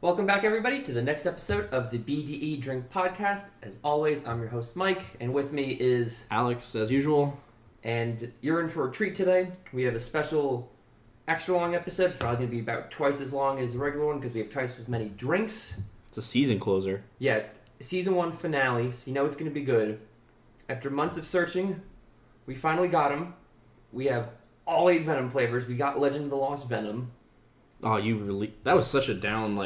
Welcome back, everybody, to the next episode of the BDE Drink Podcast. As always, I'm your host, Mike, and with me is... Alex, as usual. And you're in for a treat today. We have a special, extra long episode. It's probably going to be about twice as long as the regular one because we have twice as many drinks. It's a season closer. Yeah, season 1 finale, so you know it's going to be good. After months of searching, we finally got them. We have all 8 Venom flavors. We got Legend of the Lost Venom. Oh, that was such a down,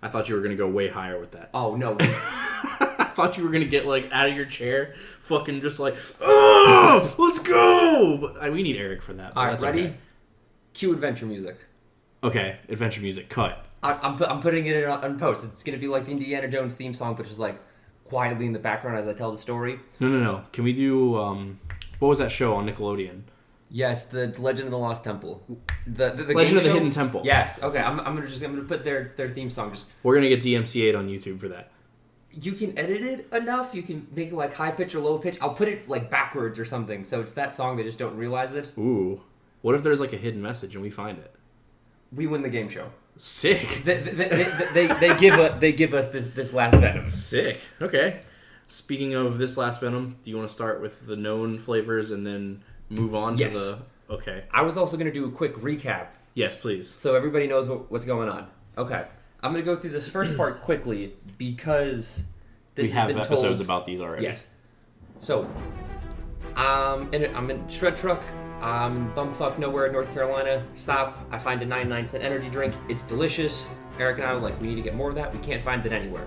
I thought you were going to go way higher with that. Oh, no. I thought you were going to get, out of your chair, fucking just oh, let's go! But we need Eric for that. All right, ready? Okay. Cue adventure music. Okay, adventure music, cut. I'm putting it on post. It's going to be like the Indiana Jones theme song, but just, quietly in the background as I tell the story. No. Can we do, what was that show on Nickelodeon? Yes, the Legend of the Lost Temple. The Legend of the Hidden Temple. Yes. Okay. I'm gonna put their theme song. We're gonna get DMCA'd on YouTube for that. You can edit it enough. You can make it high pitch or low pitch. I'll put it backwards or something. So it's that song. They just don't realize it. Ooh. What if there's a hidden message and we find it? We win the game show. Sick. They give us this last Venom. Sick. Okay. Speaking of this last Venom, do you want to start with the known flavors and then move on to the... Okay. I was also going to do a quick recap. Yes, please. So everybody knows what's going on. Okay. I'm going to go through this first part quickly because we have episodes about these already. Yes. So, I'm in Shred Truck. I'm in bumfuck nowhere in North Carolina. Stop. I find a 99-cent energy drink. It's delicious. Eric and I were we need to get more of that. We can't find it anywhere.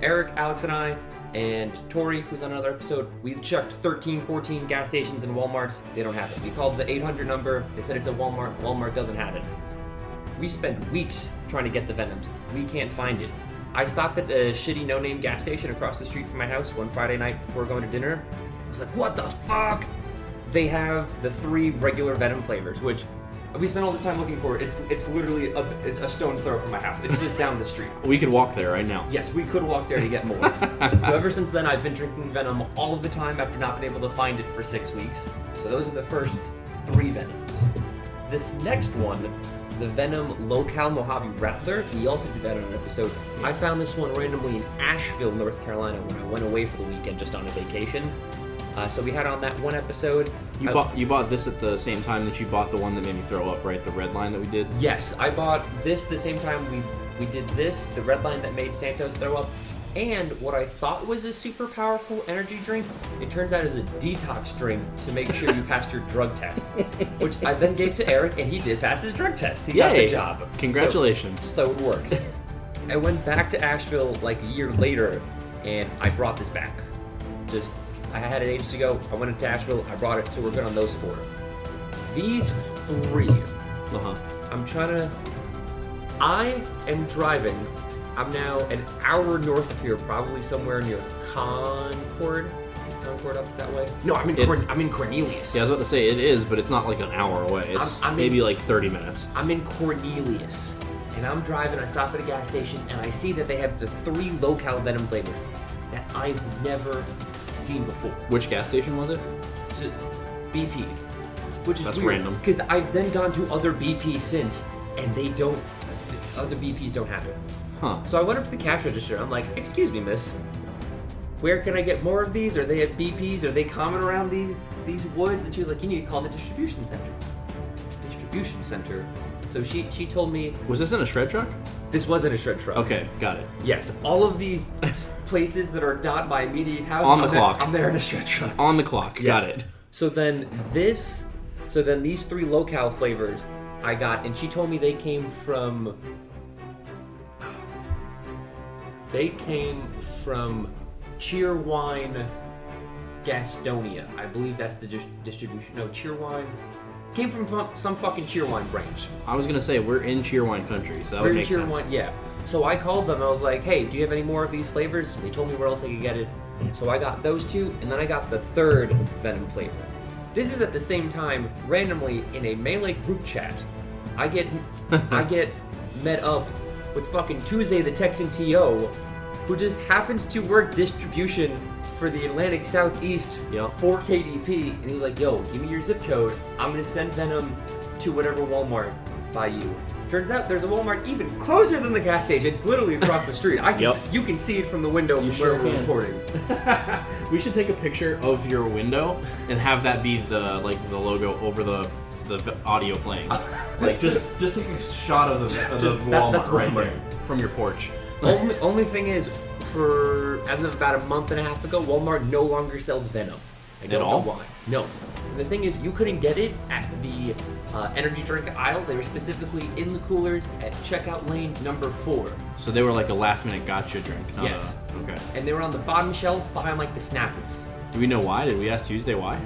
Eric, Alex, and I... and Tori, who's on another episode, we checked 13, 14 gas stations and Walmarts. They don't have it. We called the 800 number. They said it's a Walmart. Walmart doesn't have it. We spent weeks trying to get the Venoms. We can't find it. I stopped at a shitty no-name gas station across the street from my house one Friday night before going to dinner. I was like, what the fuck? They have the 3 regular Venom flavors, which we spent all this time looking for. It's literally a stone's throw from my house. It's just down the street. We could walk there right now. Yes, we could walk there to get more. So ever since then, I've been drinking Venom all of the time after not being able to find it for 6 weeks. So those are the first 3 Venoms. This next one, the Venom Local Mojave Rattler, we also did that on an episode. Yeah. I found this one randomly in Asheville, North Carolina when I went away for the weekend just on a vacation. So we had on that one episode. You bought this at the same time that you bought the one that made me throw up, right? The red line that we did? Yes, I bought this the same time we did this, the red line that made Santos throw up, and what I thought was a super powerful energy drink, it turns out is a detox drink to make sure you passed your drug test, which I then gave to Eric, and he did pass his drug test. He got the job. Congratulations. So it works. I went back to Asheville a year later, and I brought this back. I had it ages ago. I went into Asheville. I brought it, so we're good on those 4. These 3. I am driving. I'm now an hour north of here, probably somewhere near Concord. Is Concord up that way? No, I'm in Cornelius. Yeah, I was about to say it is, but it's not an hour away. It's maybe 30 minutes. I'm in Cornelius, and I'm driving. I stop at a gas station, and I see that they have the 3 local Venom flavors that I've never seen before. Which gas station was it? BP. Which is That's weird, random. because I've then gone to other BPs since, and other BPs don't have it. Huh. So I went up to the cash register. I'm like, excuse me, miss. Where can I get more of these? Are they at BPs? Are they common around these woods? And she was like, you need to call the distribution center. Distribution center. So she told me... Was this in a shred truck? This wasn't a shred truck. Okay, got it. Yes, all of these places that are not my immediate house. On the clock. I'm there in a shred truck. On the clock. Yes. Got it. So then these 3 local flavors I got, and she told me they came from Cheerwine, Gastonia. I believe that's the distribution. No, Cheerwine came from some fucking Cheerwine branch. I was gonna say we're in Cheerwine country, so that would make sense. Yeah. So I called them. I was like, "Hey, do you have any more of these flavors?" And they told me where else I could get it. So I got those 2, and then I got the 3rd Venom flavor. This is at the same time, randomly in a Melee group chat, I get met up with fucking Tuesday the Texan TO, who just happens to work distribution for the Atlantic Southeast for KDP, and he was like, yo, give me your zip code, I'm gonna send Venom to whatever Walmart. by you. Turns out there's a Walmart even closer than the gas station. It's literally across the street. You can see it from the window from where we're recording. We should take a picture of your window and have that be the logo over the audio playing. Like just take a shot of the Walmart, that's right Walmart. there from your porch. Only thing is, as of about a month and a half ago, Walmart no longer sells Venom. I don't know why. No. And the thing is, you couldn't get it at the energy drink aisle. They were specifically in the coolers at checkout lane number 4. So they were like a last minute gotcha drink. Yes. Okay. And they were on the bottom shelf behind like the Snappers. Do we know why? Did we ask Tuesday why?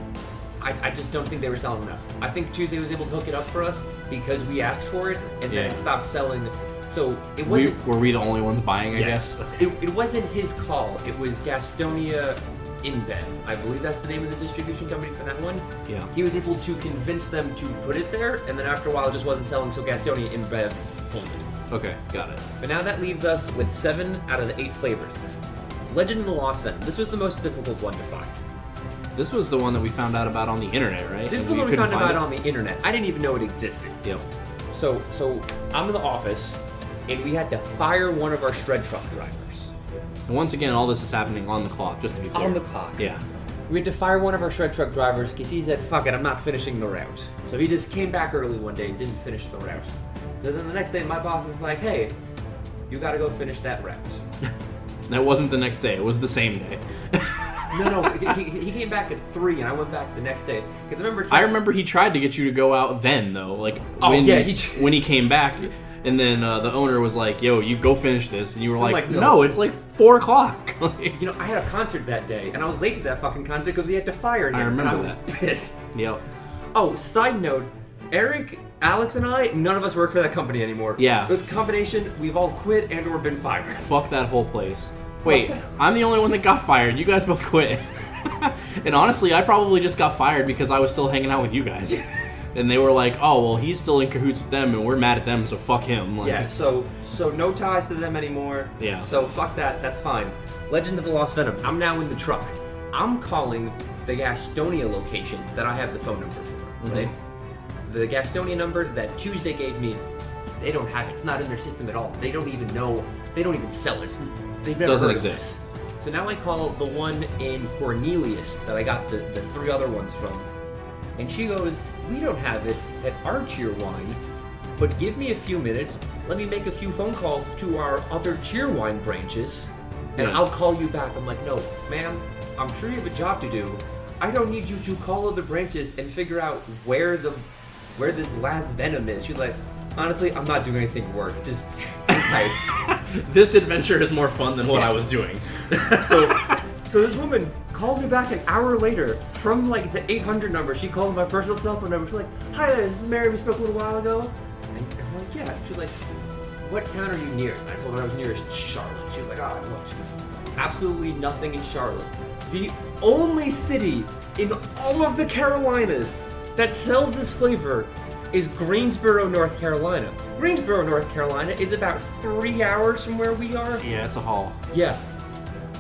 I just don't think they were selling enough. I think Tuesday was able to hook it up for us because we asked for it, and then it stopped selling. So it wasn't. Were we the only ones buying? I guess. It wasn't his call. It was Gastonia InBev. I believe that's the name of the distribution company for that one. Yeah. He was able to convince them to put it there, and then after a while, it just wasn't selling. So Gastonia InBev pulled it. Okay, got it. But now that leaves us with 7 out of the 8 flavors. Legend of the Lost Venom. This was the most difficult one to find. This was the one that we found out about on the internet, right? This is the one we found out on the internet. I didn't even know it existed. Yep. So I'm in the office, and we had to fire one of our shred truck drivers. And once again, all this is happening on the clock, just to be clear. On the clock. Yeah. We had to fire one of our shred truck drivers because he said, fuck it, I'm not finishing the route. So he just came back early one day and didn't finish the route. So then the next day, my boss is like, hey, you gotta go finish that route. That wasn't the next day. It was the same day. No, he came back at 3, and I went back the next day. Because I remember he tried to get you to go out then, though. Like, when he came back, and then the owner was like, yo, you go finish this. And you were like, no, it's like 4 o'clock. You know, I had a concert that day, and I was late to that fucking concert because he had to fire him. I remember and I was pissed. Yep. Oh, side note, Eric, Alex, and I, none of us work for that company anymore. Yeah. With the combination, we've all quit and or been fired. Fuck that whole place. Wait, I'm the only one that got fired. You guys both quit. And honestly, I probably just got fired because I was still hanging out with you guys. And they were like, oh, well, he's still in cahoots with them, and we're mad at them, so fuck him. Like, yeah, so no ties to them anymore. Yeah. So fuck that, that's fine. Legend of the Lost Venom. I'm now in the truck. I'm calling the Gastonia location that I have the phone number for, right? The Gastonia number that Tuesday gave me, they don't have it. It's not in their system at all. They don't even know. They don't even sell it. They've never doesn't heard of exist. this. So now I call the one in Cornelius that I got the 3 other ones from. And she goes, we don't have it at our Cheerwine, but give me a few minutes. Let me make a few phone calls to our other Cheerwine branches, and I'll call you back. I'm like, no, ma'am, I'm sure you have a job to do. I don't need you to call other branches and figure out where this last Venom is. She's like, honestly, I'm not doing anything work. Just type. This adventure is more fun than what I was doing. So this woman calls me back an hour later from like the 800 number. She called my personal cell phone number. She's like, hi there, this is Mary. We spoke a little while ago. And I'm like, yeah. She's like, what town are you nearest? And I told her I was nearest Charlotte. She was like, oh, look, absolutely nothing in Charlotte. The only city in all of the Carolinas that sells this flavor is Greensboro, North Carolina. Greensboro, North Carolina is about 3 hours from where we are. Yeah, it's a haul. Yeah.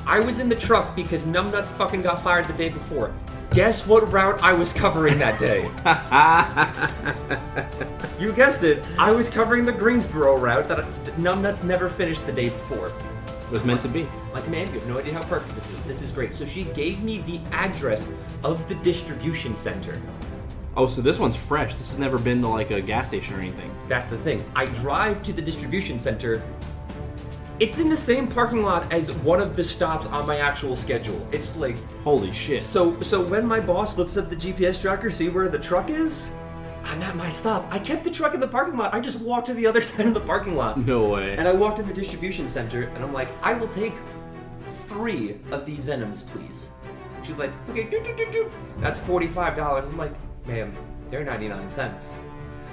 I was in the truck because Numbnuts fucking got fired the day before. Guess what route I was covering that day? You guessed it. I was covering the Greensboro route that Numbnuts never finished the day before. It was meant to be. Like, man, you have no idea how perfect this is. This is great. So she gave me the address of the distribution center. Oh, so this one's fresh. This has never been to like a gas station or anything. That's the thing. I drive to the distribution center. It's in the same parking lot as one of the stops on my actual schedule. It's like... Holy shit. So when my boss looks up the GPS tracker, see where the truck is, I'm at my stop. I kept the truck in the parking lot. I just walked to the other side of the parking lot. No way. And I walked in the distribution center, and I'm like, I will take 3 of these Venoms, please. She's like, okay, that's $45. I'm like, ma'am, they're 99 cents.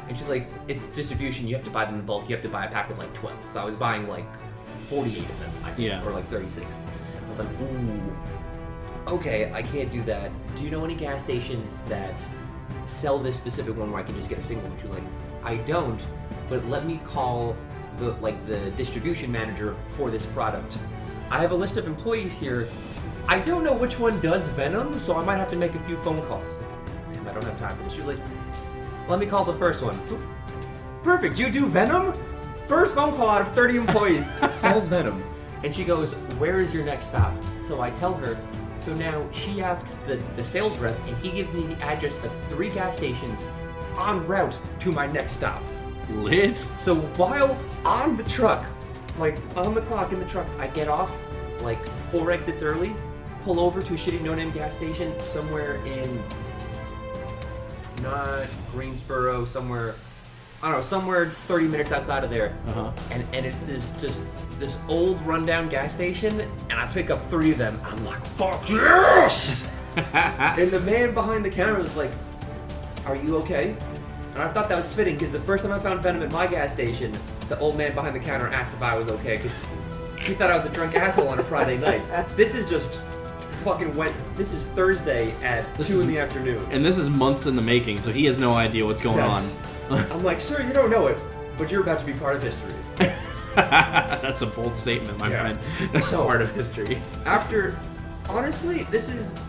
And she's like, it's distribution. You have to buy them in bulk. You have to buy a pack of like 12. So I was buying like 48 of them, I think, or like 36. I was like, ooh, okay, I can't do that. Do you know any gas stations that sell this specific one where I can just get a single? And she's like, I don't, but let me call the distribution manager for this product. I have a list of employees here. I don't know which one does Venom, so I might have to make a few phone calls. I was like, man, I don't have time for this. She's like, let me call the first one. perfect. You do Venom? First phone call out of 30 employees sells Venom. And she goes, where is your next stop? So I tell her. So now she asks the sales rep, and he gives me the address of 3 gas stations en route to my next stop. Lit. So while on the truck, like on the clock in the truck, I get off like 4 exits early, pull over to a shitty no-name gas station somewhere in, not Greensboro, somewhere, I don't know, somewhere 30 minutes outside of there. Uh-huh. And it's this old rundown gas station, and I pick up 3 of them. I'm like, fuck yes! And the man behind the counter was like, are you okay? And I thought that was fitting, because the first time I found Venom at my gas station, the old man behind the counter asked if I was okay, because he thought I was a drunk asshole on a Friday night. This is just this is Thursday at 2 in the afternoon. And this is months in the making, so he has no idea what's going on. I'm like, sir, you don't know it, but you're about to be part of history. That's a bold statement, my friend. That's part of history. Honestly,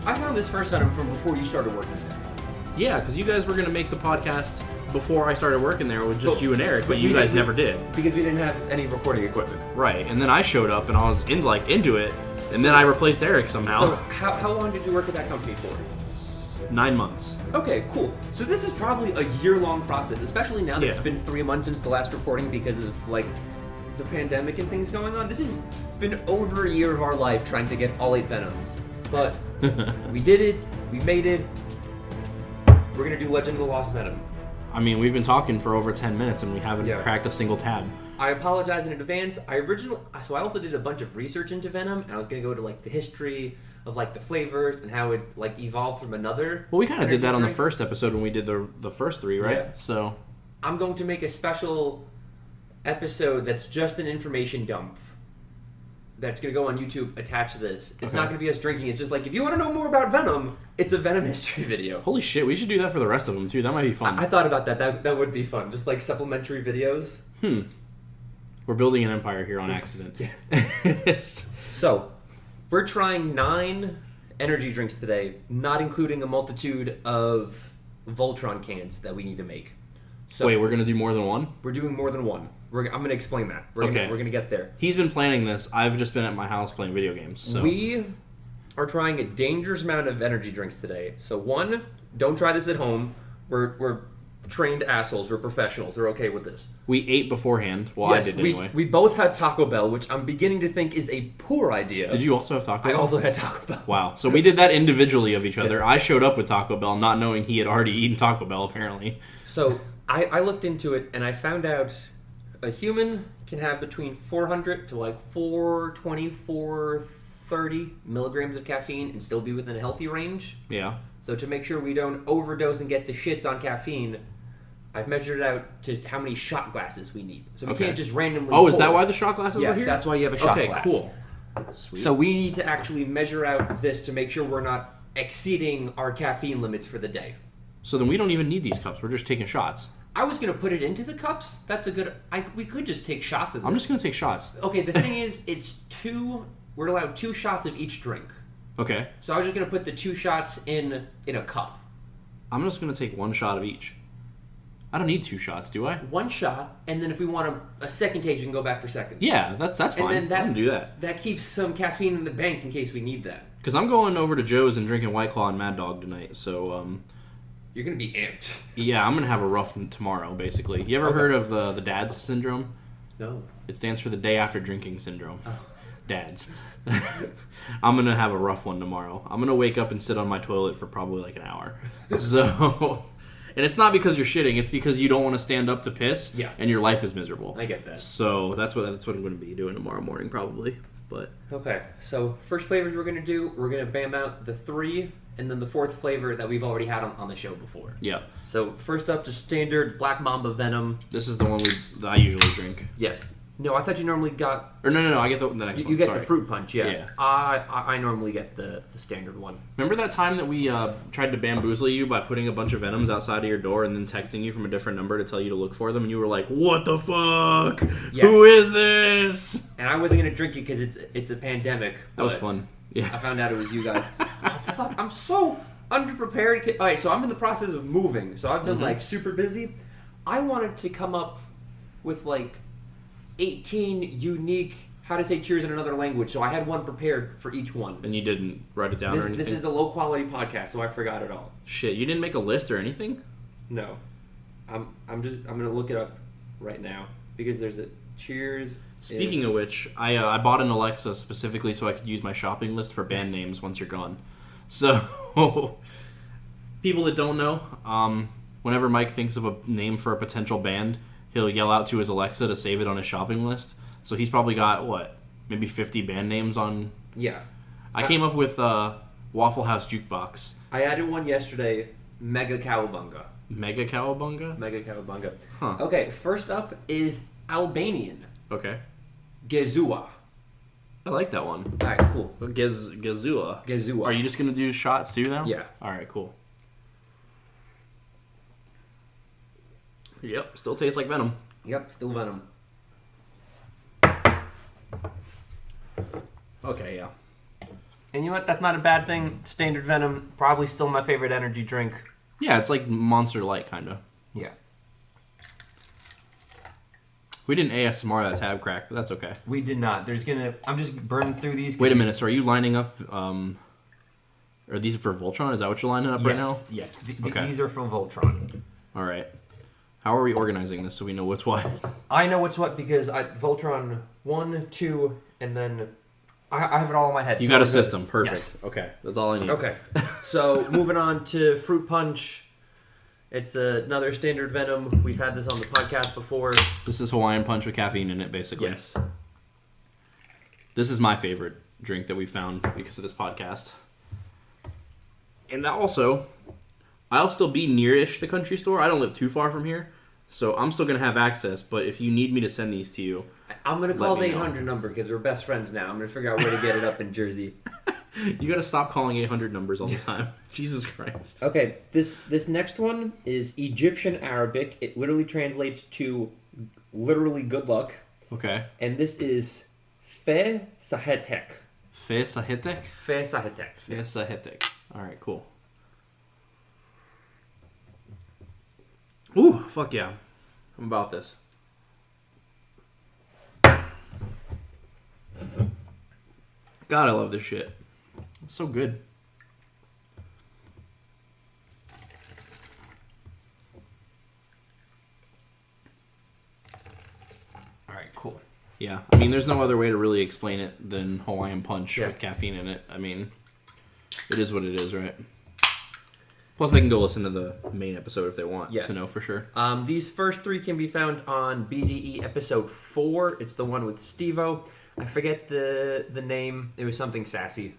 I found this first Venom from before you started working there. Yeah, because you guys were going to make the podcast before I started working there with just you and Eric, but you guys never did. Because we didn't have any recording equipment. Right, and then I showed up and I was into it, and then I replaced Eric somehow. So how long did you work at that company for? 9 months. Okay, cool. So this is probably a year-long process, especially now that it's been 3 months since the last recording because of, like, the pandemic and things going on. This has been over a year of our life trying to get all 8 Venoms. But we did it. We made it. We're going to do Legend of the Lost Venom. I mean, we've been talking for over 10 minutes and we haven't cracked a single tab. I apologize in advance. So I also did a bunch of research into Venom, and I was going to go to, like, the history of, like, the flavors and how it, like, evolved from another. Well, we kind of did that on the first episode when we did the first 3, right? Yeah. So I'm going to make a special episode that's just an information dump that's going to go on YouTube attached to this. It's not going to be us drinking. It's just like, if you want to know more about Venom, it's a Venom history video. Holy shit, we should do that for the rest of them, too. That might be fun. I thought about that. That would be fun. Just, like, supplementary videos. We're building an empire here on accident. Yeah. So, we're trying 9 energy drinks today, not including a multitude of Voltron cans that we need to make. So, wait, we're going to do more than one? We're doing more than one. I'm going to explain that. We're going to get there. He's been planning this. I've just been at my house playing video games. So. We are trying a dangerous amount of energy drinks today. So, 1, don't try this at home. We're trained assholes. We're professionals. We're okay with this. We ate beforehand. Well, yes, I did anyway. We both had Taco Bell, which I'm beginning to think is a poor idea. Did you also have Taco Bell? I also had Taco Bell. Wow. So we did that individually of each other. I showed up with Taco Bell not knowing he had already eaten Taco Bell, apparently. So I looked into it, and I found out a human can have between 400 to like 420, 430 milligrams of caffeine and still be within a healthy range. Yeah. So to make sure we don't overdose and get the shits on caffeine, I've measured it out to how many shot glasses we need. So we can't just randomly Oh, is that why the shot glasses were here? Yes, that's why you have a shot glass. Okay, cool. Sweet. So we need to actually measure out this to make sure we're not exceeding our caffeine limits for the day. So then we don't even need these cups. We're just taking shots. I was going to put it into the cups. That's a good... we could just take shots of this. I'm just going to take shots. Okay, the thing is, it's 2... We're allowed 2 shots of each drink. Okay. So I was just going to put the 2 shots in a cup. I'm just going to take 1 shot of each. I don't need 2 shots, do I? 1 shot, and then if we want a second taste, we can go back for seconds. Yeah, that's fine. And then I can do that. That keeps some caffeine in the bank in case we need that. Because I'm going over to Joe's and drinking White Claw and Mad Dog tonight, so... You're going to be amped. Yeah, I'm going to have a rough tomorrow, basically. You ever heard of the DADS syndrome? No. It stands for the day after drinking syndrome. Oh. DADS. I'm going to have a rough one tomorrow. I'm going to wake up and sit on my toilet for probably like an hour. So... And it's not because you're shitting, it's because you don't want to stand up to piss, and your life is miserable. I get that. So that's what I'm going to be doing tomorrow morning, probably. But okay, so first flavors we're going to do, we're going to bam out the 3, and then the 4th flavor that we've already had on the show before. Yeah. So first up, just standard Black Mamba Venom. This is the one that I usually drink. Yes. No, I thought you normally got... Or no, I get the next one. You get the fruit punch, yeah. Yeah. I normally get the standard one. Remember that time that we tried to bamboozle you by putting a bunch of Venoms outside of your door and then texting you from a different number to tell you to look for them, and you were like, what the fuck? Yes. Who is this? And I wasn't going to drink it because it's a pandemic. That was fun. Yeah. I found out it was you guys. Oh, fuck, I'm so underprepared. All right, so I'm in the process of moving, so I've been like super busy. I wanted to come up with like 18 unique how to say cheers in another language, so I had one prepared for each one. And you didn't write it down or anything? This is a low quality podcast, so I forgot it all. Shit, you didn't make a list or anything? No. I'm gonna look it up right now because there's a cheers. Speaking of which, I bought an Alexa specifically so I could use my shopping list for band names once you're gone. So, people that don't know, whenever Mike thinks of a name for a potential band, he'll yell out to his Alexa to save it on his shopping list. So he's probably got, maybe 50 band names on... Yeah. I came up with Waffle House Jukebox. I added one yesterday, Mega Cowabunga. Mega Cowabunga? Mega Cowabunga. Huh. Okay, first up is Albanian. Okay. Gezua. I like that one. All right, cool. Gezua. Gezua. Are you just going to do shots too now? Yeah. All right, cool. Yep, still tastes like Venom. Yep, still Venom. Okay, yeah. And you know what? That's not a bad thing. Standard Venom, probably still my favorite energy drink. Yeah, it's like Monster Light, kind of. Yeah. We didn't ASMR that tab crack, but that's okay. We did not. I'm just burning through these. Wait a minute, so are you lining up, are these for Voltron? Is that what you're lining up right now? Yes, Okay. These are from Voltron. All right. How are we organizing this so we know what's what? I know what's what because Voltron 1, 2, and then I have it all in my head. You so got a good. system. Perfect. Yes. Okay. That's all I need. Okay. So moving on to Fruit Punch. It's another standard Venom. We've had this on the podcast before. This is Hawaiian Punch with caffeine in it, basically. Yes. This is my favorite drink that we found because of this podcast. And also, I'll still be near-ish the country store. I don't live too far from here, so I'm still going to have access. But if you need me to send these to you... I'm going to call the me know. 800 number because we're best friends now. I'm going to figure out where to get it up in Jersey. You got to stop calling 800 numbers all the time. Jesus Christ. Okay, this next one is Egyptian Arabic. It literally translates to literally good luck. Okay. And this is Fe Sahetek. Fe Sahetek? Fe Sahetek. Fe Sahetek. All right, cool. Ooh, fuck yeah. I'm about this. God, I love this shit. It's so good. All right, cool. Yeah, I mean, there's no other way to really explain it than Hawaiian Punch Yeah. with caffeine in it. I mean, it is what it is, right? Plus, they can go listen to the main episode if they want to know for sure. These first three can be found on BDE episode 4. It's the one with Steve-O. I forget the name. It was something sassy.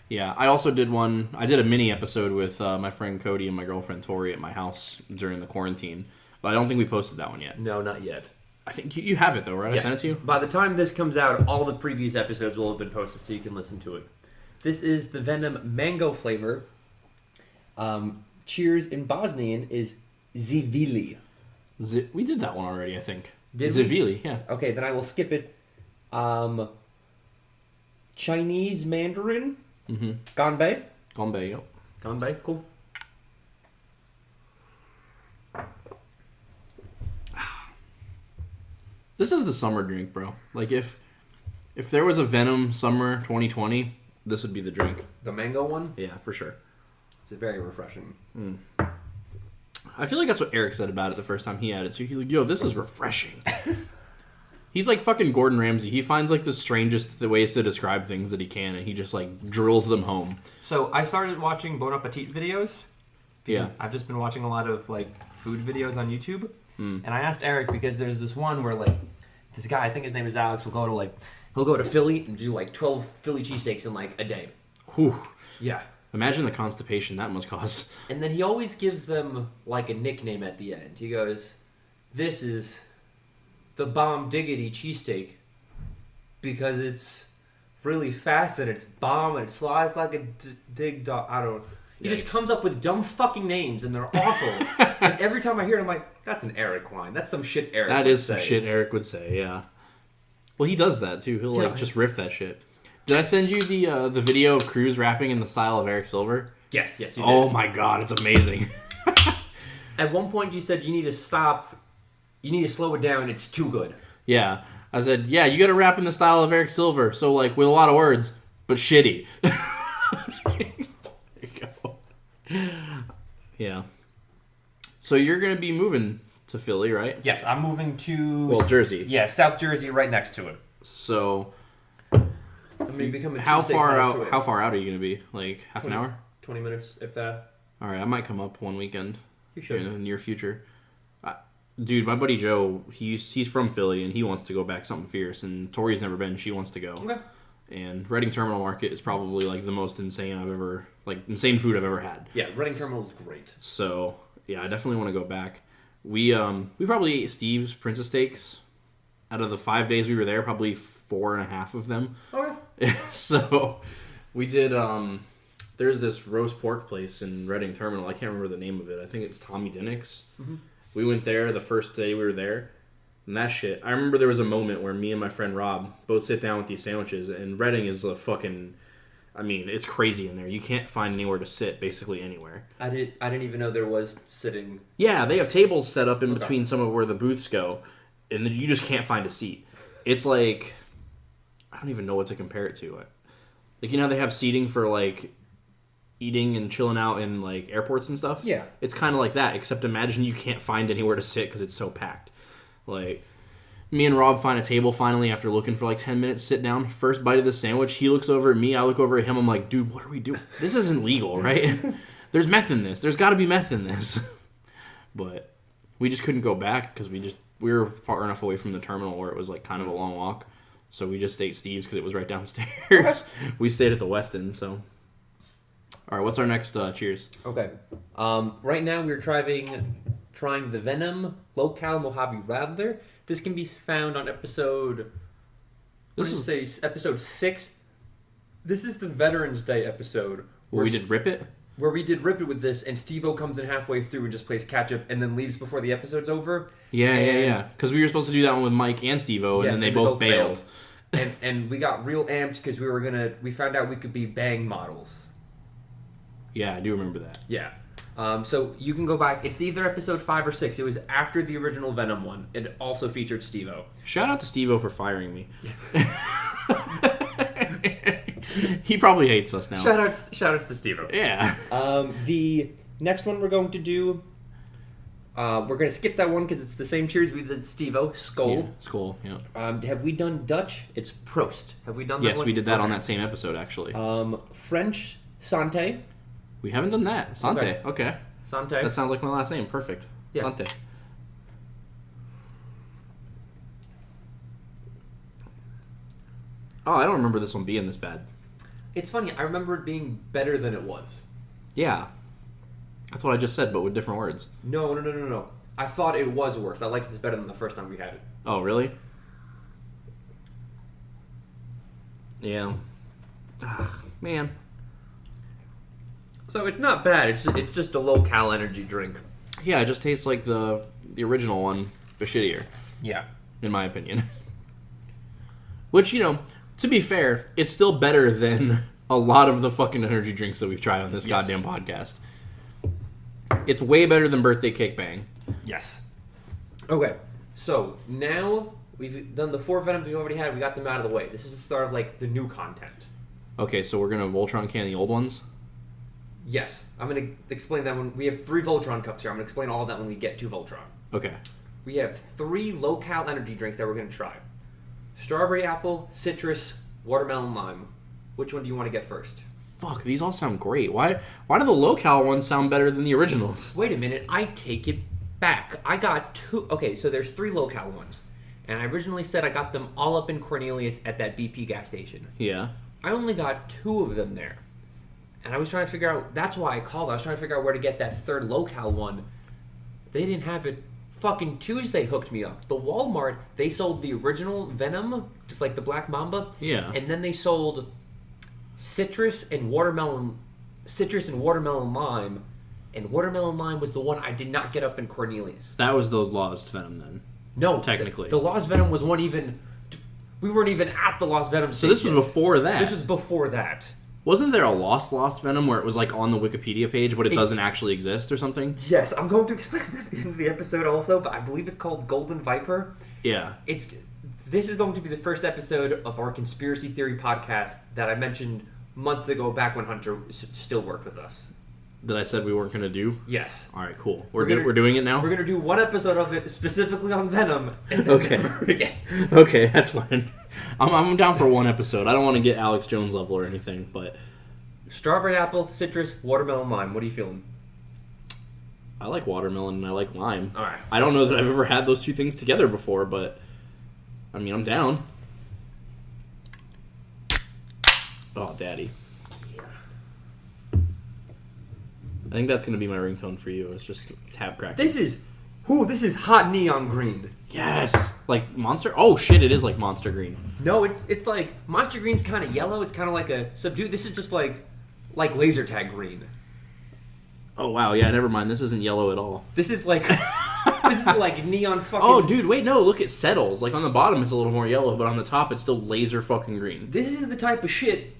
Yeah, I also did one. I did a mini episode with my friend Cody and my girlfriend Tori at my house during the quarantine. But I don't think we posted that one yet. No, not yet. I think you have it though, right? Yes. I sent it to you? By the time this comes out, all the previous episodes will have been posted so you can listen to it. This is the Venom mango flavor. Cheers in Bosnian is Zivili. We did that one already, I think. Did we? Zivili, yeah. Okay, then I will skip it. Chinese Mandarin. Mm-hmm. Ganbei. Gombe, yep. Ganbei, cool. This is the summer drink, bro. Like, if there was a Venom Summer 2020, this would be the drink. The mango one? Yeah, for sure. It's very refreshing. I feel like that's what Eric said about it the first time he had it. So he's like, yo, this is refreshing. He's like fucking Gordon Ramsay. He finds like the strangest ways to describe things that he can, and he just like drills them home. So I started watching Bon Appetit videos. Yeah. I've just been watching a lot of like food videos on YouTube. And I asked Eric because there's this one where like this guy, I think his name is Alex, he'll go to Philly and do like 12 Philly cheesesteaks in like a day. Whew. Yeah. Imagine the constipation that must cause. And then he always gives them like a nickname at the end. He goes, "This is the bomb diggity cheesesteak because it's really fast and it's bomb and it slides like a dig dog." I don't know. He just comes up with dumb fucking names and they're awful. And every time I hear it, I'm like, that's an Eric line. That's some shit Eric That would is some say. shit Eric would say, yeah. Well, he does that too. He'll like just riff that shit. Did I send you the video of Cruz rapping in the style of Eric Silver? Yes, you did. Oh my god, it's amazing. At one point you said you need to stop You need to slow it down. It's too good. Yeah. I said, yeah, you got to rap in the style of Eric Silver. So, like, with a lot of words, but shitty. There you go. Yeah. So you're going to be moving to Philly, right? Yes, I'm moving to... Well, Jersey. Yeah, South Jersey, right next to it. So... I'm going to become a How far out? short. How far out are you going to be? Like, half an hour? 20 minutes, if that. All right, I might come up one weekend. You should. In the near future. Dude, my buddy Joe, he's from Philly, and he wants to go back something fierce, and Tori's never been. She wants to go. Okay. And Reading Terminal Market is probably, like, the most insane food I've ever had. Yeah, Reading Terminal is great. So, yeah, I definitely want to go back. We probably ate Steve's Princess Steaks. Out of the 5 days we were there, probably 4.5 of them. Okay. So, we did, there's this roast pork place in Reading Terminal. I can't remember the name of it. I think it's Tommy Dinnick's. Mm-hmm. We went there the first day we were there, and that shit. I remember there was a moment where me and my friend Rob both sit down with these sandwiches, and Reading is a fucking... I mean, it's crazy in there. You can't find anywhere to sit, basically anywhere. I didn't even know there was sitting... Yeah, they have tables set up in between some of where the booths go, and you just can't find a seat. It's like... I don't even know what to compare it to. Like, you know how they have seating for, like... eating and chilling out in, like, airports and stuff? Yeah. It's kind of like that, except imagine you can't find anywhere to sit because it's so packed. Like, me and Rob find a table finally after looking for, like, 10 minutes, sit down. First bite of the sandwich, he looks over at me, I look over at him, I'm like, dude, what are we doing? This isn't legal, right? There's meth in this. There's got to be meth in this. But we just couldn't go back because we were far enough away from the terminal where it was, like, kind of a long walk. So we just stayed at Steve's because it was right downstairs. We stayed at the Westin, so... All right, what's our next cheers? Okay. Right now we're trying the Venom Low-Cal Mojave Radler. This can be found on episode... episode 6. This is the Veterans Day episode. Where we did Rip It? Where we did Rip It with this, and Steve-O comes in halfway through and just plays catch-up and then leaves before the episode's over. Yeah. Because we were supposed to do that one with Mike and Steve-O, and then they both bailed. and we got real amped because we found out we could be Bang models. Yeah, I do remember that. Yeah. So you can go back. It's either episode 5 or 6. It was after the original Venom one. It also featured Steve-O. Shout out to Steve-O for firing me. He probably hates us now. Shout outs to Steve-O. Yeah. The next one we're going to do, we're going to skip that one because it's the same cheers we did Steve-O. Skull. Yeah, Skull, yeah. Have we done Dutch? It's Prost. Have we done that one? Yes, we did that on that same episode, actually. French, Santé. We haven't done that. Santé. Okay. Santé. That sounds like my last name. Perfect. Yeah. Santé. Oh, I don't remember this one being this bad. It's funny. I remember it being better than it was. Yeah. That's what I just said, but with different words. No. I thought it was worse. I liked this better than the first time we had it. Oh, really? Yeah. Ah, man. So it's not bad. It's just a low-cal energy drink. Yeah, it just tastes like the original one, but shittier. Yeah. In my opinion. Which, to be fair, it's still better than a lot of the fucking energy drinks that we've tried on this goddamn podcast. It's way better than Birthday Cake Bang. Yes. Okay, so now we've done the 4 Venoms we already had. We got them out of the way. This is the start of, the new content. Okay, so we're going to Voltron can the old ones? Yes. I'm going to explain that when we have 3 Voltron cups here. I'm going to explain all of that when we get to Voltron. Okay. We have 3 low-cal energy drinks that we're going to try. Strawberry apple, citrus, watermelon lime. Which one do you want to get first? Fuck, these all sound great. Why do the low-cal ones sound better than the originals? Wait a minute, I take it back. I got 2... Okay, so there's 3 low-cal ones. And I originally said I got them all up in Cornelius at that BP gas station. Yeah. I only got 2 of them there. And I was trying to figure out... That's why I called. I was trying to figure out where to get that 3rd low-cal one. They didn't have it. Fucking Tuesday hooked me up. The Walmart, they sold the original Venom, just like the Black Mamba. Yeah. And then they sold citrus and watermelon lime. And watermelon lime was the one I did not get up in Cornelius. That was the Lost Venom then. No. Technically. The Lost Venom was one even... We weren't even at the Lost Venom. So this was before that? This was before that. Wasn't there a lost Venom where it was like on the Wikipedia page, but it doesn't actually exist or something? Yes, I'm going to explain that in the episode also, but I believe it's called Golden Viper. Yeah. This is going to be the first episode of our conspiracy theory podcast that I mentioned months ago, back when Hunter still worked with us. That I said we weren't going to do? Yes. All right, cool. We're doing it now? We're going to do one episode of it specifically on Venom, and then never again. Okay, that's fine. I'm down for one episode. I don't want to get Alex Jones level or anything, but... Strawberry apple, citrus, watermelon, lime. What are you feeling? I like watermelon and I like lime. All right. I don't know that I've ever had those two things together before, but... I mean, I'm down. Oh, daddy. I think that's going to be my ringtone for you. It's just tab cracking. This is hot neon green. Yes! Like Monster... Oh, shit, it is like Monster Green. No, it's like... Monster Green's kind of yellow. It's kind of like a subdued... This is just like laser tag green. Oh, wow. Yeah, never mind. This isn't yellow at all. This is like... this is like neon fucking... Oh, dude, wait, no. Look, it settles. Like, on the bottom, it's a little more yellow, but on the top, it's still laser fucking green. This is the type of shit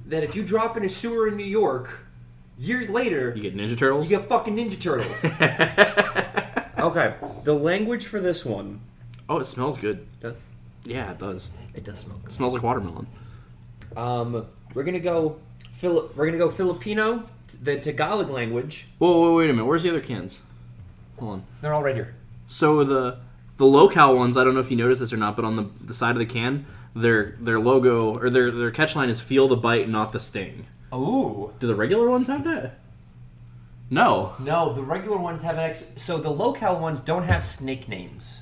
that if you drop in a sewer in New York... Years later... You get Ninja Turtles? You get fucking Ninja Turtles. Okay. The language for this one... Oh, it smells good. Yeah, it does. It does smell good. It smells like watermelon. We're gonna go Filipino, the Tagalog language. Whoa, wait a minute. Where's the other cans? Hold on. They're all right here. So the locale ones, I don't know if you noticed this or not, but on the side of the can, their logo, or their catch line is "Feel the bite, not the sting." Ooh. Do the regular ones have that? No. No, the regular ones have an so the locale ones don't have snake names.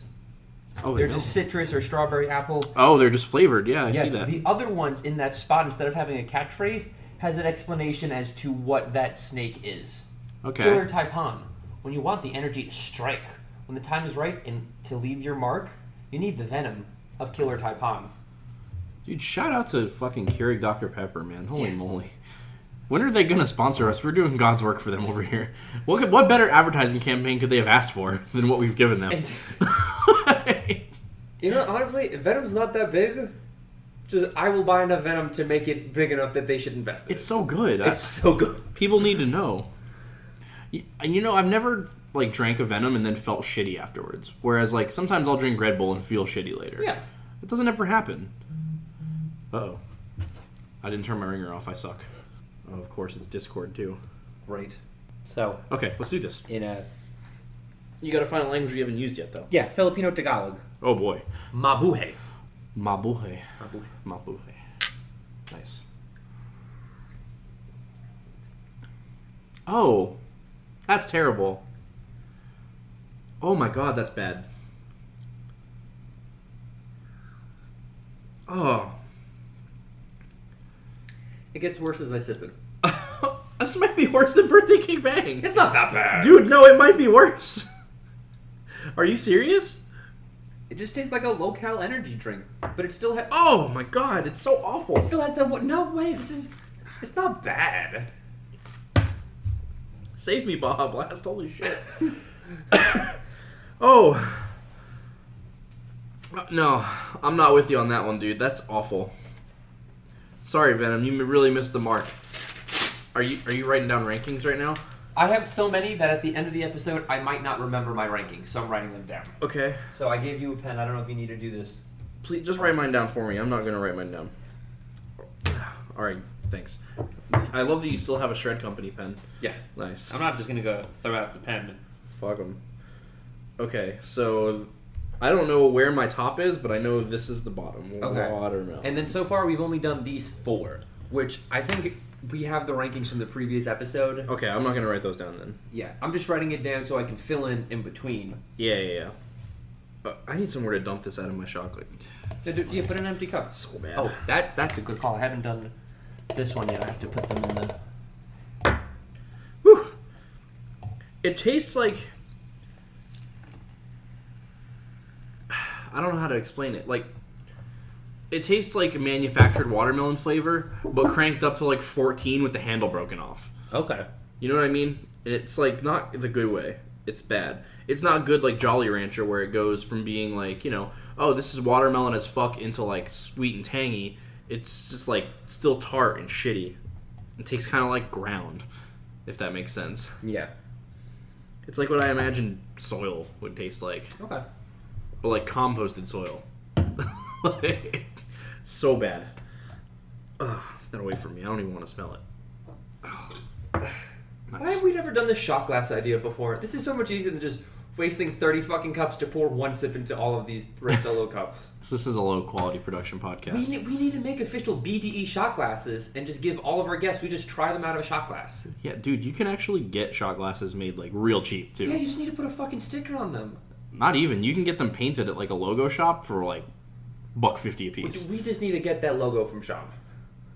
Oh, they're just citrus or strawberry apple. Oh, they're just flavored. Yeah, I see that. The other ones in that spot, instead of having a catchphrase, has an explanation as to what that snake is. Okay. Killer Taipan. When you want the energy to strike, when the time is right and to leave your mark, you need the venom of Killer Taipan. Dude, shout out to fucking Keurig Dr. Pepper, man. Holy moly. When are they going to sponsor us? We're doing God's work for them over here. What better advertising campaign could they have asked for than what we've given them? You know, honestly, Venom's not that big. Just I will buy enough Venom to make it big enough that they should invest in it. It's so good. It's so good. People need to know. You know, I've never like drank a Venom and then felt shitty afterwards. Whereas like sometimes I'll drink Red Bull and feel shitty later. Yeah. It doesn't ever happen. Uh-oh. I didn't turn my ringer off. I suck. Oh, of course, it's Discord too. Right. So. Okay, let's do this. You gotta find a language you haven't used yet, though. Yeah, Filipino Tagalog. Oh boy. Mabuhay. Mabuhay. Nice. Oh, that's terrible. Oh my god, that's bad. Oh. It gets worse as I sip it. This might be worse than Birthday King Bang. It's not that bad. Dude, no, it might be worse. Are you serious? It just tastes like a low-cal energy drink, but it still has... Oh my god, it's so awful. It still has that... No way, it's not bad. Save me, Baja Blast. Holy shit. Oh. No, I'm not with you on that one, dude. That's awful. Sorry, Venom. You really missed the mark. Are you writing down rankings right now? I have so many that at the end of the episode, I might not remember my rankings, so I'm writing them down. Okay. So I gave you a pen. I don't know if you need to do this. Please, just write mine down for me. I'm not going to write mine down. All right, thanks. I love that you still have a Shred Company pen. Yeah. Nice. I'm not just going to go throw out the pen. Fuck them. Okay, so I don't know where my top is, but I know this is the bottom. Okay. Watermelon. And then so far, we've only done these 4, which I think... We have the rankings from the previous episode. Okay, I'm not going to write those down then. Yeah, I'm just writing it down so I can fill in between. Yeah. I need somewhere to dump this out of my chocolate. Yeah, put it in an empty cup. So bad. Oh, that's a good call. I haven't done this one yet. I have to put them in the... Whew. It tastes like... I don't know how to explain it. Like... It tastes like a manufactured watermelon flavor, but cranked up to like 14 with the handle broken off. Okay. You know what I mean? It's like not the good way. It's bad. It's not good like Jolly Rancher where it goes from being like, you know, oh, this is watermelon as fuck into like sweet and tangy. It's just like still tart and shitty. It tastes kind of like ground, if that makes sense. Yeah. It's like what I imagine soil would taste like. Okay. But like composted soil. Like, so bad. Ugh, get away from me. I don't even want to smell it. Nice. Why have we never done this shot glass idea before? This is so much easier than just wasting 30 fucking cups to pour one sip into all of these Red Solo cups. This is a low-quality production podcast. We need to make official BDE shot glasses and just give all of our guests, we just try them out of a shot glass. Yeah, dude, you can actually get shot glasses made, like, real cheap, too. Yeah, you just need to put a fucking sticker on them. Not even. You can get them painted at, like, a logo shop for, like, $1.50 a piece. We just need to get that logo from Sean.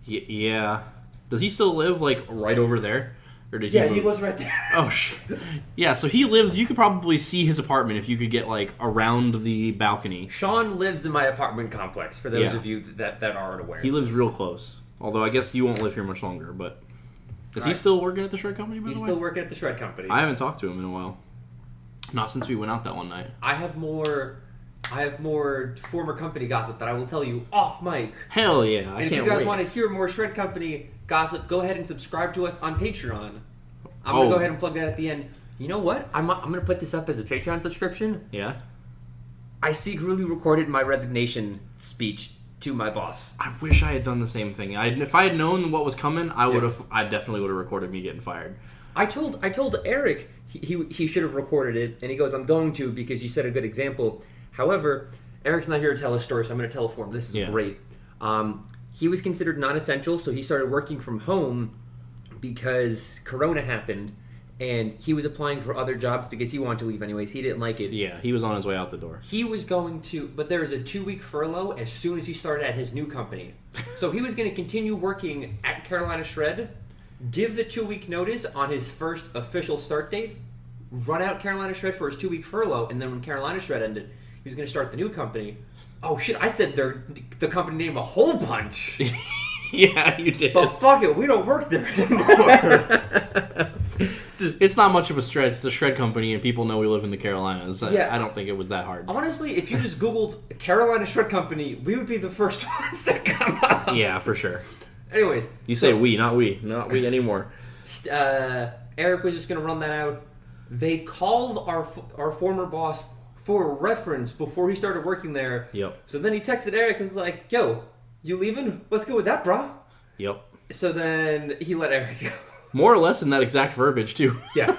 Yeah. Does he still live, like, right over there? Or did he lives right there. Oh, shit. Yeah, so he lives... You could probably see his apartment if you could get, like, around the balcony. Sean lives in my apartment complex, for those of you that aren't aware. He lives real close. Although I guess you won't live here much longer, but... Is he still working at the Shred Company, by the way? He's still working at the Shred Company. I haven't talked to him in a while. Not since we went out that one night. I have more former company gossip that I will tell you off mic. Hell yeah, I can't wait. And if you guys want to hear more Shred Company gossip, go ahead and subscribe to us on Patreon. I'm going to go ahead and plug that at the end. You know what? I'm going to put this up as a Patreon subscription. Yeah? I secretly recorded my resignation speech to my boss. I wish I had done the same thing. If I had known what was coming, I definitely would have recorded me getting fired. I told Eric he should have recorded it, and he goes, I'm going to because you set a good example. However, Eric's not here to tell a story, so I'm going to tell it for him. This is great. He was considered non-essential, so he started working from home because Corona happened, and he was applying for other jobs because he wanted to leave anyways. He didn't like it. Yeah, he was on his way out the door. He was going to, but there was a 2-week furlough as soon as he started at his new company. So he was going to continue working at Carolina Shred, give the 2-week notice on his first official start date, run out Carolina Shred for his 2-week furlough, and then when Carolina Shred ended, he was going to start the new company. Oh shit, I said the company name a whole bunch. Yeah, you did. But fuck it, we don't work there anymore. It's not much of a stretch. It's a Shred Company, and people know we live in the Carolinas. I don't think it was that hard. Honestly, if you just Googled Carolina Shred Company, we would be the first ones to come up. Yeah, for sure. Anyways. You say we, not we. Not we anymore. Eric was just going to run that out. They called our former boss for a reference before he started working there. Yep. So then he texted Eric and was like, yo, you leaving? Let's go with that, brah. Yep. So then he let Eric go. More or less in that exact verbiage, too. Yeah.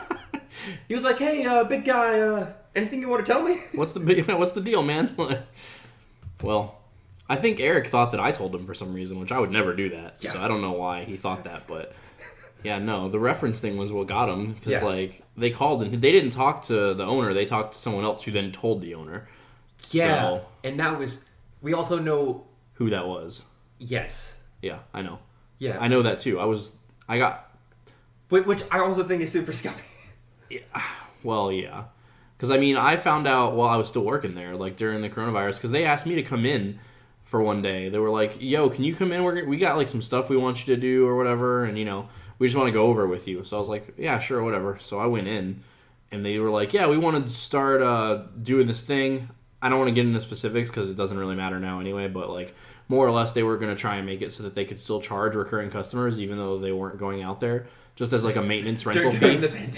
He was like, hey, big guy, anything you want to tell me? What's the deal, man? Well, I think Eric thought that I told him for some reason, which I would never do that. Yeah. So I don't know why he thought that, but... Yeah, no, the reference thing was what got him, because, they called, and they didn't talk to the owner, they talked to someone else who then told the owner. Yeah, so, and that was... We also know... Who that was. Yes. Yeah, I know. Yeah. I know that, too. I got... Which I also think is super scummy. Yeah. Well, yeah. Because, I found out while I was still working there, like, during the coronavirus, because they asked me to come in for one day. They were like, yo, can you come in? We got, like, some stuff we want you to do or whatever, and, we just want to go over with you. So I was like, yeah, sure, whatever. So I went in, and they were like, yeah, we want to start doing this thing. I don't want to get into specifics because it doesn't really matter now anyway, but, like, more or less they were going to try and make it so that they could still charge recurring customers even though they weren't going out there, just as, like, a maintenance rental fee.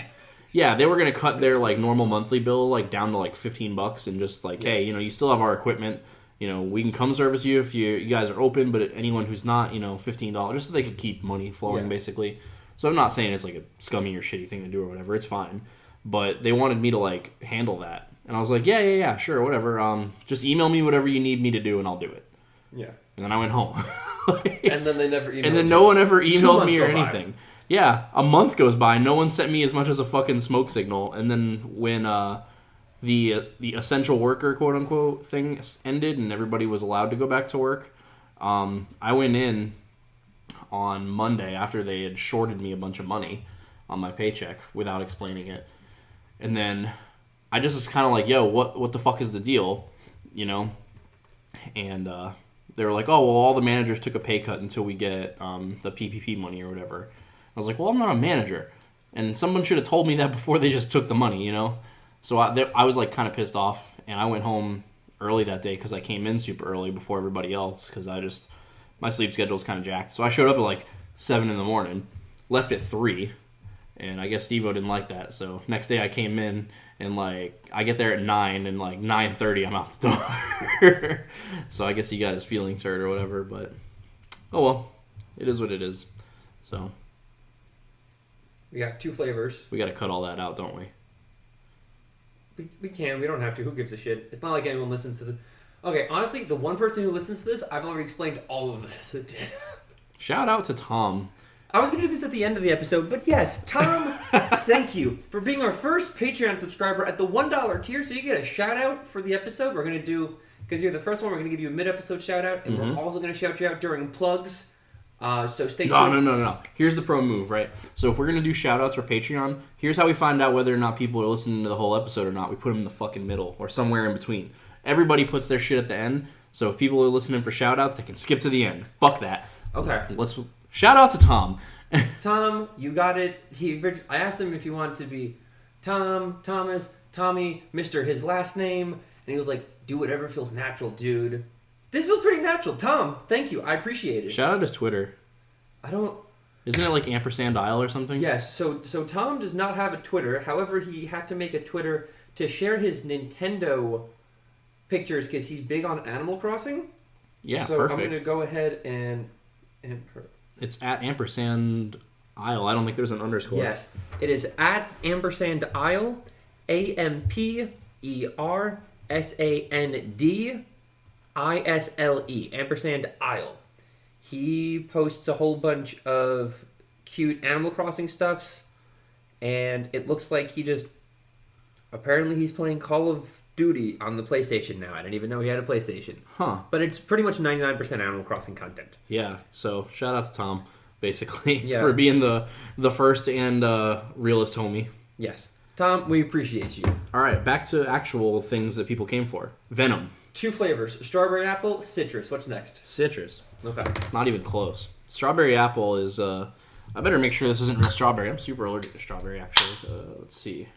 Yeah, they were going to cut their, like, normal monthly bill, like, down to, like, $15 and just, like, hey, you still have our equipment. We can come service you if you guys are open, but anyone who's not, $15, just so they could keep money flowing, basically. So I'm not saying it's, like, a scummy or shitty thing to do or whatever. It's fine. But they wanted me to, like, handle that. And I was like, yeah, sure, whatever. Just email me whatever you need me to do, and I'll do it. Yeah. And then I went home. And then they never emailed And then no one ever emailed me or anything. Yeah, a month goes by, no one sent me as much as a fucking smoke signal. And then when the essential worker, quote-unquote, thing ended and everybody was allowed to go back to work, I went in on Monday after they had shorted me a bunch of money on my paycheck without explaining it. And then I just was kind of like, yo, what the fuck is the deal? And they were like, oh, well, all the managers took a pay cut until we get the PPP money or whatever. I was like, well, I'm not a manager. And someone should have told me that before they just took the money, So I was, like, kind of pissed off, and I went home early that day because I came in super early before everybody else because my sleep schedule is kind of jacked. So I showed up at, like, 7 in the morning, left at 3, and I guess Steve-O didn't like that. So next day I came in, and like I get there at 9, and like 9:30 I'm out the door. So I guess he got his feelings hurt or whatever. But oh well, it is what it is. So we got 2 flavors. We got to cut all that out, don't we? We can. We don't have to. Who gives a shit? It's not like anyone listens to the. Okay, honestly, the one person who listens to this, I've already explained all of this. Shout out to Tom. I was going to do this at the end of the episode, but yes, Tom, thank you for being our first Patreon subscriber at the $1 tier, so you get a shout-out for the episode. We're going to do, because you're the first one, we're going to give you a mid-episode shout-out, and we're also going to shout you out during plugs, so stay tuned. No. Here's the pro move, right? So if we're going to do shout-outs for Patreon, here's how we find out whether or not people are listening to the whole episode or not. We put them in the fucking middle, or somewhere in between. Everybody puts their shit at the end, so if people are listening for shout-outs, they can skip to the end. Fuck that. Okay. Let's shout out to Tom. Tom, you got it. I asked him if he wanted to be Tom, Thomas, Tommy, Mr. his last name, and he was like, do whatever feels natural, dude. This feels pretty natural. Tom, thank you. I appreciate it. Shout out his Twitter. Isn't it like ampersand Isle or something? Yes, so Tom does not have a Twitter. However, he had to make a Twitter to share his Nintendo pictures because he's big on Animal Crossing. Yeah, so perfect. I'm going to go ahead and it's at ampersand Isle. I don't think there's an underscore. Yes, it is at ampersand Isle, AMPERSANDISLE, ampersand Isle. He posts a whole bunch of cute Animal Crossing stuffs, and it looks like apparently he's playing Call of Duty on the PlayStation now. I didn't even know he had a PlayStation. Huh. But it's pretty much 99% Animal Crossing content. Yeah, so shout out to Tom, basically, for being the first and realest homie. Yes. Tom, we appreciate you. All right, back to actual things that people came for. Venom. 2 flavors. Strawberry apple, citrus. What's next? Citrus. Okay. Not even close. Strawberry apple is... I better make sure this isn't real strawberry. I'm super allergic to strawberry, actually. Let's see.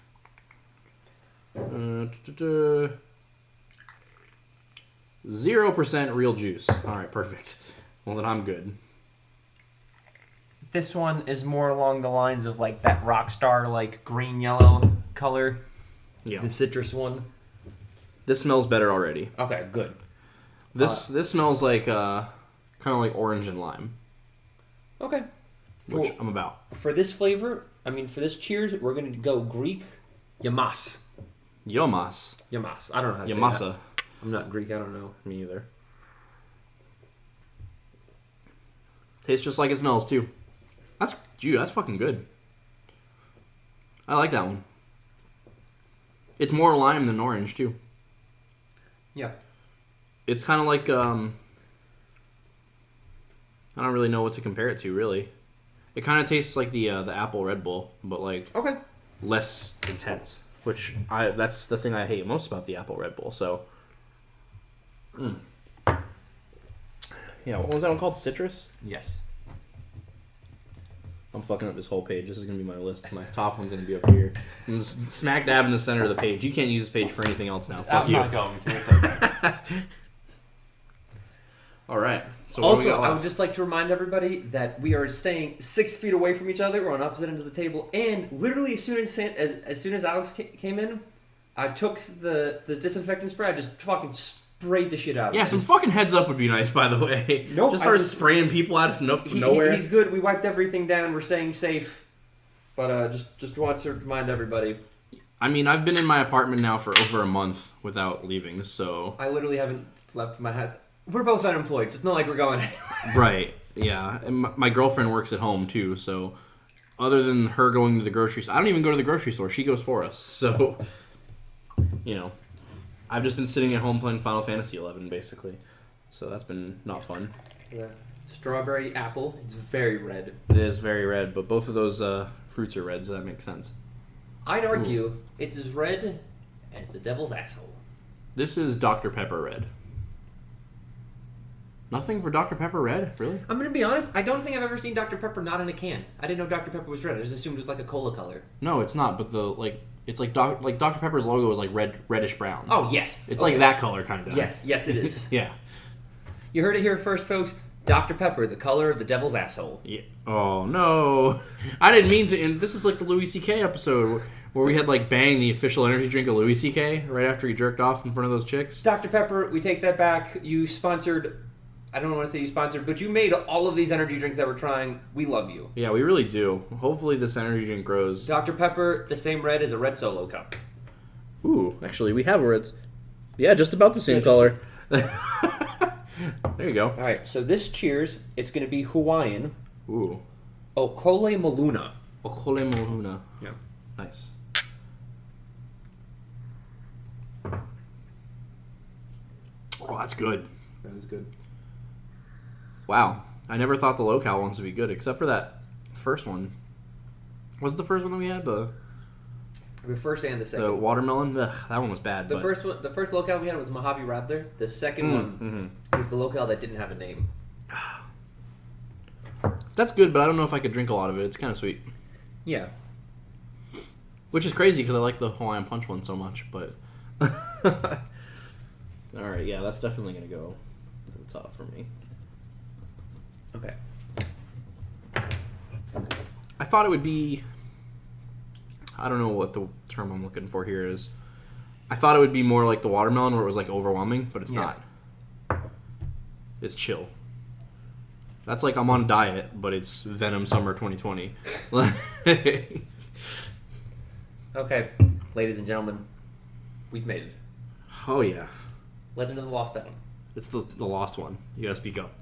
0% real juice. All right, perfect. Well, then I'm good. This one is more along the lines of like that Rockstar like green-yellow color. Yeah. The citrus one. This smells better already. Okay, good. This smells like kind of like orange and lime. Okay. Which I'm about. For this flavor, for this cheers, we're going to go Greek Yamas. Yomas. Yamas. I don't know how to say Yamasa. that. I'm not Greek, I don't know. Me either. Tastes just like it smells, too. That's fucking good. I like that one. It's more lime than orange, too. Yeah. It's kind of like, I don't really know what to compare it to, really. It kind of tastes like the apple Red Bull, but like less intense. Which that's the thing I hate most about the apple Red Bull. So, yeah, what was that one called? Citrus? Yes. I'm fucking up this whole page. This is gonna be my list. My top one's gonna be up here. I'm just smack dab in the center of the page. You can't use this page for anything else now. Fuck I'm you. not going to. It's okay. All right. So also, I would just like to remind everybody that we are staying 6 feet away from each other. We're on opposite ends of the table, and literally as soon as Alex came in, I took the disinfectant spray. I just fucking sprayed the shit out. Yeah, some fucking heads up would be nice, by the way. Nope. Just start spraying people out of nowhere. He's good. We wiped everything down. We're staying safe. But just want to remind everybody. I mean, I've been in my apartment now for over a month without leaving, so... I literally haven't left my house. We're both unemployed, so it's not like we're going anywhere. Right, yeah. And my girlfriend works at home, too, so... Other than her going to the grocery store... I don't even go to the grocery store. She goes for us, so... You know... I've just been sitting at home playing Final Fantasy XI, basically. So that's been not fun. Yeah. Strawberry apple. It's very red. It is very red, but both of those fruits are red, so that makes sense. I'd argue it's as red as the devil's asshole. This is Dr. Pepper red. Nothing for Dr. Pepper red? Really? I'm going to be honest. I don't think I've ever seen Dr. Pepper not in a can. I didn't know Dr. Pepper was red. I just assumed it was like a cola color. No, it's not, but it's like Dr. Pepper's logo is like reddish brown. Oh, yes. It's like that color, kind of. Yes, it is. Yeah. You heard it here first, folks. Dr. Pepper, the color of the devil's asshole. Yeah. Oh, no. I didn't mean to. And this is like the Louis C.K. episode where we had like Bang, the official energy drink of Louis C.K. right after he jerked off in front of those chicks. Dr. Pepper, we take that back. You sponsored... I don't want to say you sponsored, but you made all of these energy drinks that we're trying. We love you. Yeah, we really do. Hopefully this energy drink grows. Dr. Pepper, the same red as a red Solo cup. Ooh, actually, we have reds. Yeah, just about the same color. There you go. All right, so this cheers, it's going to be Hawaiian. Ooh. Okole Maluna. Okole Maluna. Yeah. Nice. Oh, that's good. That is good. Wow. I never thought the low-cal ones would be good, except for that first one. Was it the first one that we had? The first and the second. The watermelon? Ugh, that one was bad. The first locale we had was Mojave Radler. The second one was the locale that didn't have a name. That's good, but I don't know if I could drink a lot of it. It's kind of sweet. Yeah. Which is crazy because I like the Hawaiian Punch one so much, but... Alright, yeah, that's definitely going to go to the top for me. Okay. I thought it would be... I don't know what the term I'm looking for here is. I thought it would be more like the watermelon where it was like overwhelming, but it's not. It's chill. That's like I'm on a diet, but it's Venom Summer 2020. Okay, ladies and gentlemen, we've made it. Oh yeah. Legend of the Lost Venom. It's the lost one. You gotta speak up.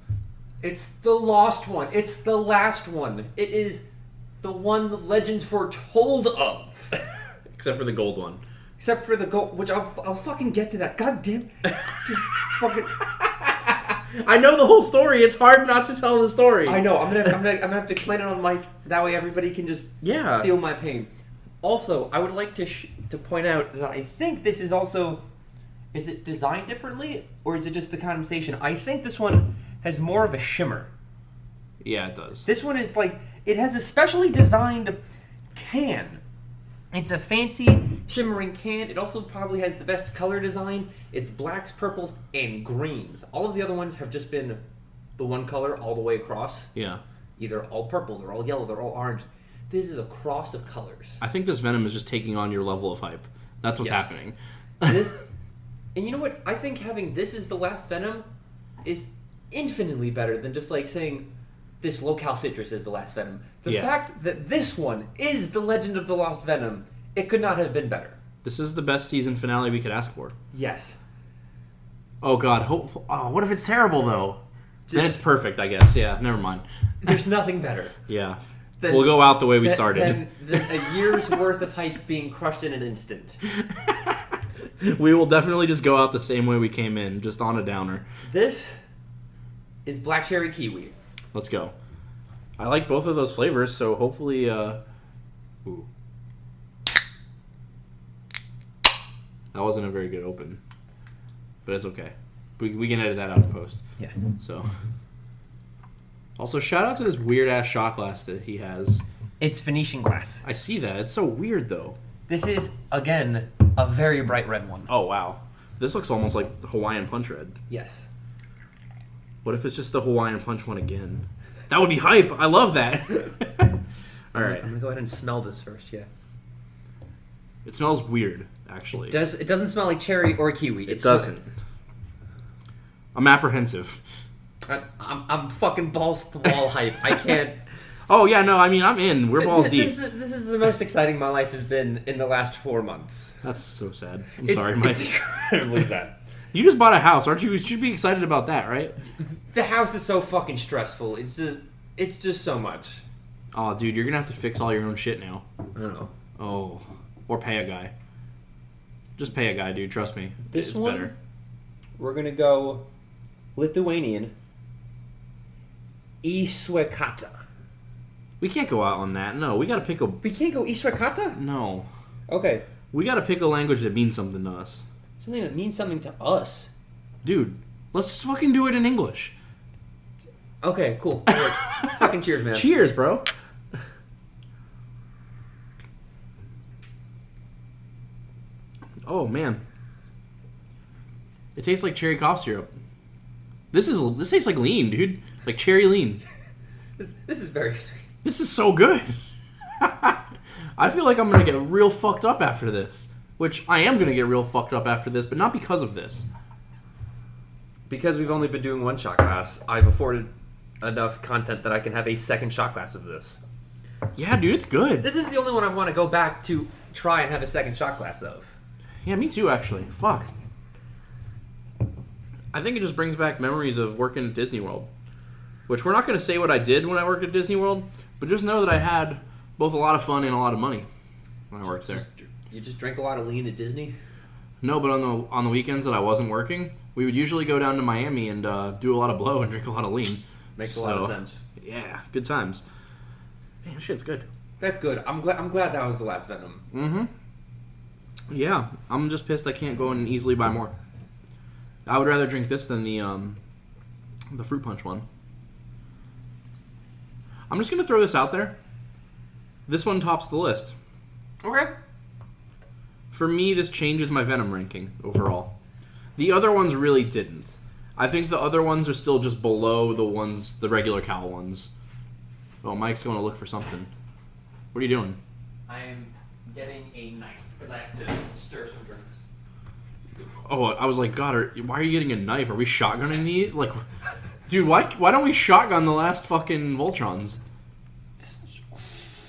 It's the lost one. It's the last one. It is the one the legends foretold of. Except for the gold one. Except for the gold, which I'll fucking get to that. God damn. Fucking. I know the whole story. It's hard not to tell the story. I know. I'm gonna have to explain it on mic. That way everybody can just feel my pain. Also, I would like to point out that I think this is also. Is it designed differently, or is it just the condensation? I think this one has more of a shimmer. Yeah, it does. This one is like, it has a specially designed can. It's a fancy shimmering can. It also probably has the best color design. It's blacks, purples, and greens. All of the other ones have just been the one color all the way across. Yeah. Either all purples or all yellows or all orange. This is a cross of colors. I think this Venom is just taking on your level of hype. That's what's happening. And you know what? I think having this is the last Venom is infinitely better than just like saying this locale citrus is the last Venom. The fact that this one is the Legend of the Lost Venom, it could not have been better. This is the best season finale we could ask for. Yes. Oh God! What if it's terrible though? Then it's perfect, I guess. Yeah, never mind. There's nothing better. Yeah. We'll go out the way we started. Than a year's worth of hype being crushed in an instant. We will definitely just go out the same way we came in, just on a downer. This is black cherry kiwi. Let's go. I like both of those flavors, so hopefully... Ooh. That wasn't a very good open. But it's okay. We can edit that out in post. Yeah. So... Also, shout out to this weird-ass shot glass that he has. It's Venetian glass. I see that. It's so weird, though. This is, again, a very bright red one. Oh, wow. This looks almost like Hawaiian Punch red. Yes. What if it's just the Hawaiian Punch one again? That would be hype. I love that. All right. I'm going to go ahead and smell this first, yeah. It smells weird, actually. It doesn't smell like cherry or kiwi. It doesn't. I'm apprehensive. I'm fucking balls to the wall hype. I can't... Oh, yeah, no, I mean, I'm in. We're balls deep. This is the most exciting my life has been in the last 4 months. That's so sad. I'm sorry, Mike. It's incredibly sad. You just bought a house, aren't you? You should be excited about that, right? The house is so fucking stressful. It's just so much. Oh, dude, you're going to have to fix all your own shit now. I don't know. Oh. Or pay a guy. Just pay a guy, dude. Trust me. This it's one, better. We're going to go Lithuanian. Iswekata. We can't go out on that. No, we got to pick a... We can't go Iswekata? No. Okay. We got to pick a language that means something to us. Something that means something to us? Dude, let's fucking do it in English. Okay, cool. Fucking cheers, man. Cheers, bro. Oh, man. It tastes like cherry cough syrup. This tastes like lean, dude. Like cherry lean. This is very sweet. This is so good. I feel like I'm going to get real fucked up after this. Which I am going to get real fucked up after this, but not because of this. Because we've only been doing one shot glass, I've afforded enough content that I can have a second shot glass of this. Yeah, dude, it's good. This is the only one I want to go back to try and have a second shot glass of. Yeah, me too, actually. Fuck. I think it just brings back memories of working at Disney World. Which we're not going to say what I did when I worked at Disney World, but just know that I had both a lot of fun and a lot of money when I worked there. You just drink a lot of lean at Disney? No, but on the weekends that I wasn't working, we would usually go down to Miami and do a lot of blow and drink a lot of lean. Makes a lot of sense. Yeah, good times. Man, shit's good. That's good. I'm glad that was the last Venom. Mm-hmm. Yeah, I'm just pissed I can't go and easily buy more. I would rather drink this than the fruit punch one. I'm just gonna throw this out there. This one tops the list. Okay. For me, this changes my Venom ranking overall. The other ones really didn't. I think the other ones are still just below the regular Cal ones. Oh, Mike's going to look for something. What are you doing? I'm getting a knife because I have to stir some drinks. Oh, I was like, God, why are you getting a knife? Are we shotgunning these? Like, dude, why don't we shotgun the last fucking Voltrons?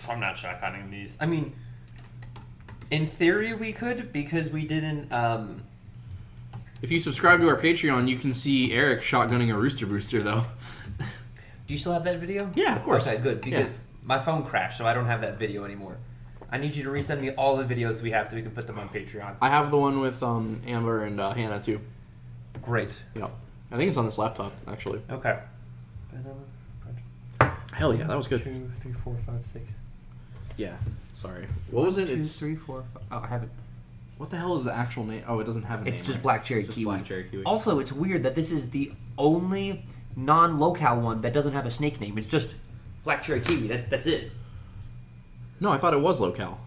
I'm not shotgunning these. I mean, in theory we could because we didn't. If you subscribe to our Patreon, you can see Eric shotgunning a rooster booster, though. Do you still have that video? Yeah, of course. Okay, good, because my phone crashed, so I don't have that video anymore. I need you to resend me all the videos we have so we can put them on Patreon. I have the one with Amber and Hannah, too. Great. Yeah. I think it's on this laptop, actually. Okay. Hell yeah, that was good. 2, 3, 4, 5, 6. Yeah. Sorry. What was it? 2, It's 3, 4, 5. Oh, I have it. What the hell is the actual name? Oh, it doesn't have a name. It's just right? black cherry It's just kiwi. black cherry kiwi. Also, it's weird that this is the only non-locale one that doesn't have a snake name. It's just black cherry kiwi. That's it. No, I thought it was locale.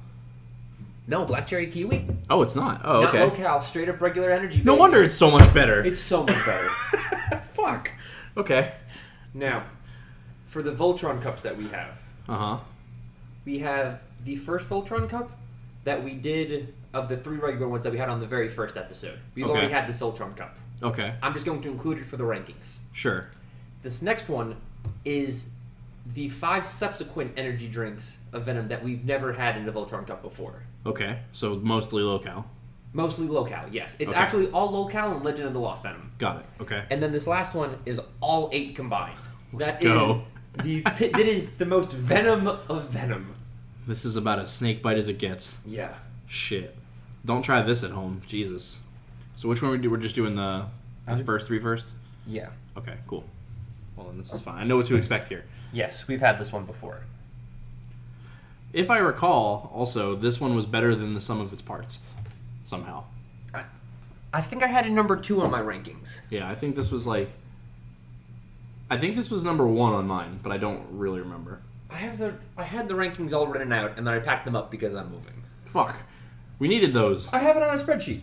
No, black cherry kiwi. Oh, it's not. Oh, okay. Not locale. Straight up regular energy. No baby. wonder it's so much better. It's so much better. Fuck. Okay. Now, for the Voltron cups that we have, we have the first Voltron cup that we did of the 3 regular ones that we had on the very first episode. We've Okay. already had this Voltron cup. Okay. I'm just going to include it for the rankings. Sure. This next one is the 5 subsequent energy drinks of Venom that we've never had in a Voltron cup before. Okay. So mostly locale. Mostly locale, yes. It's Okay. actually all locale and Legend of the Lost Venom. Got it. Okay. And then this last one is all 8 combined. Let's go. That is the most Venom of Venom. This is about as snake bite as it gets. Yeah. Shit. Don't try this at home. Jesus. So which one we do? We're just doing the first 3 first? Yeah. Okay, cool. Well, then this is fine. I know what to expect here. Yes, we've had this one before. If I recall, also, this one was better than the sum of its parts. Somehow. I think I had it number 2 on my rankings. Yeah, I think this was like... I think this was number 1 on mine, but I don't really remember. I had the rankings all written out, and then I packed them up because I'm moving. Fuck. We needed those. I have it on a spreadsheet.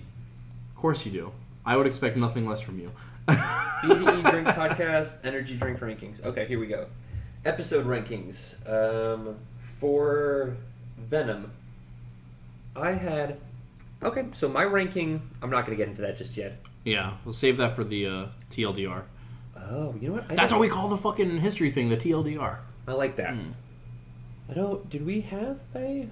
Of course you do. I would expect nothing less from you. BDE Drink Podcast, Energy Drink Rankings. Okay, here we go. Episode rankings. For Venom, I had... Okay, so my ranking... I'm not going to get into that just yet. Yeah, we'll save that for the TLDR. Oh, you know what? That's what we call the fucking history thing, the TLDR. I like that. I don't... Did we have a...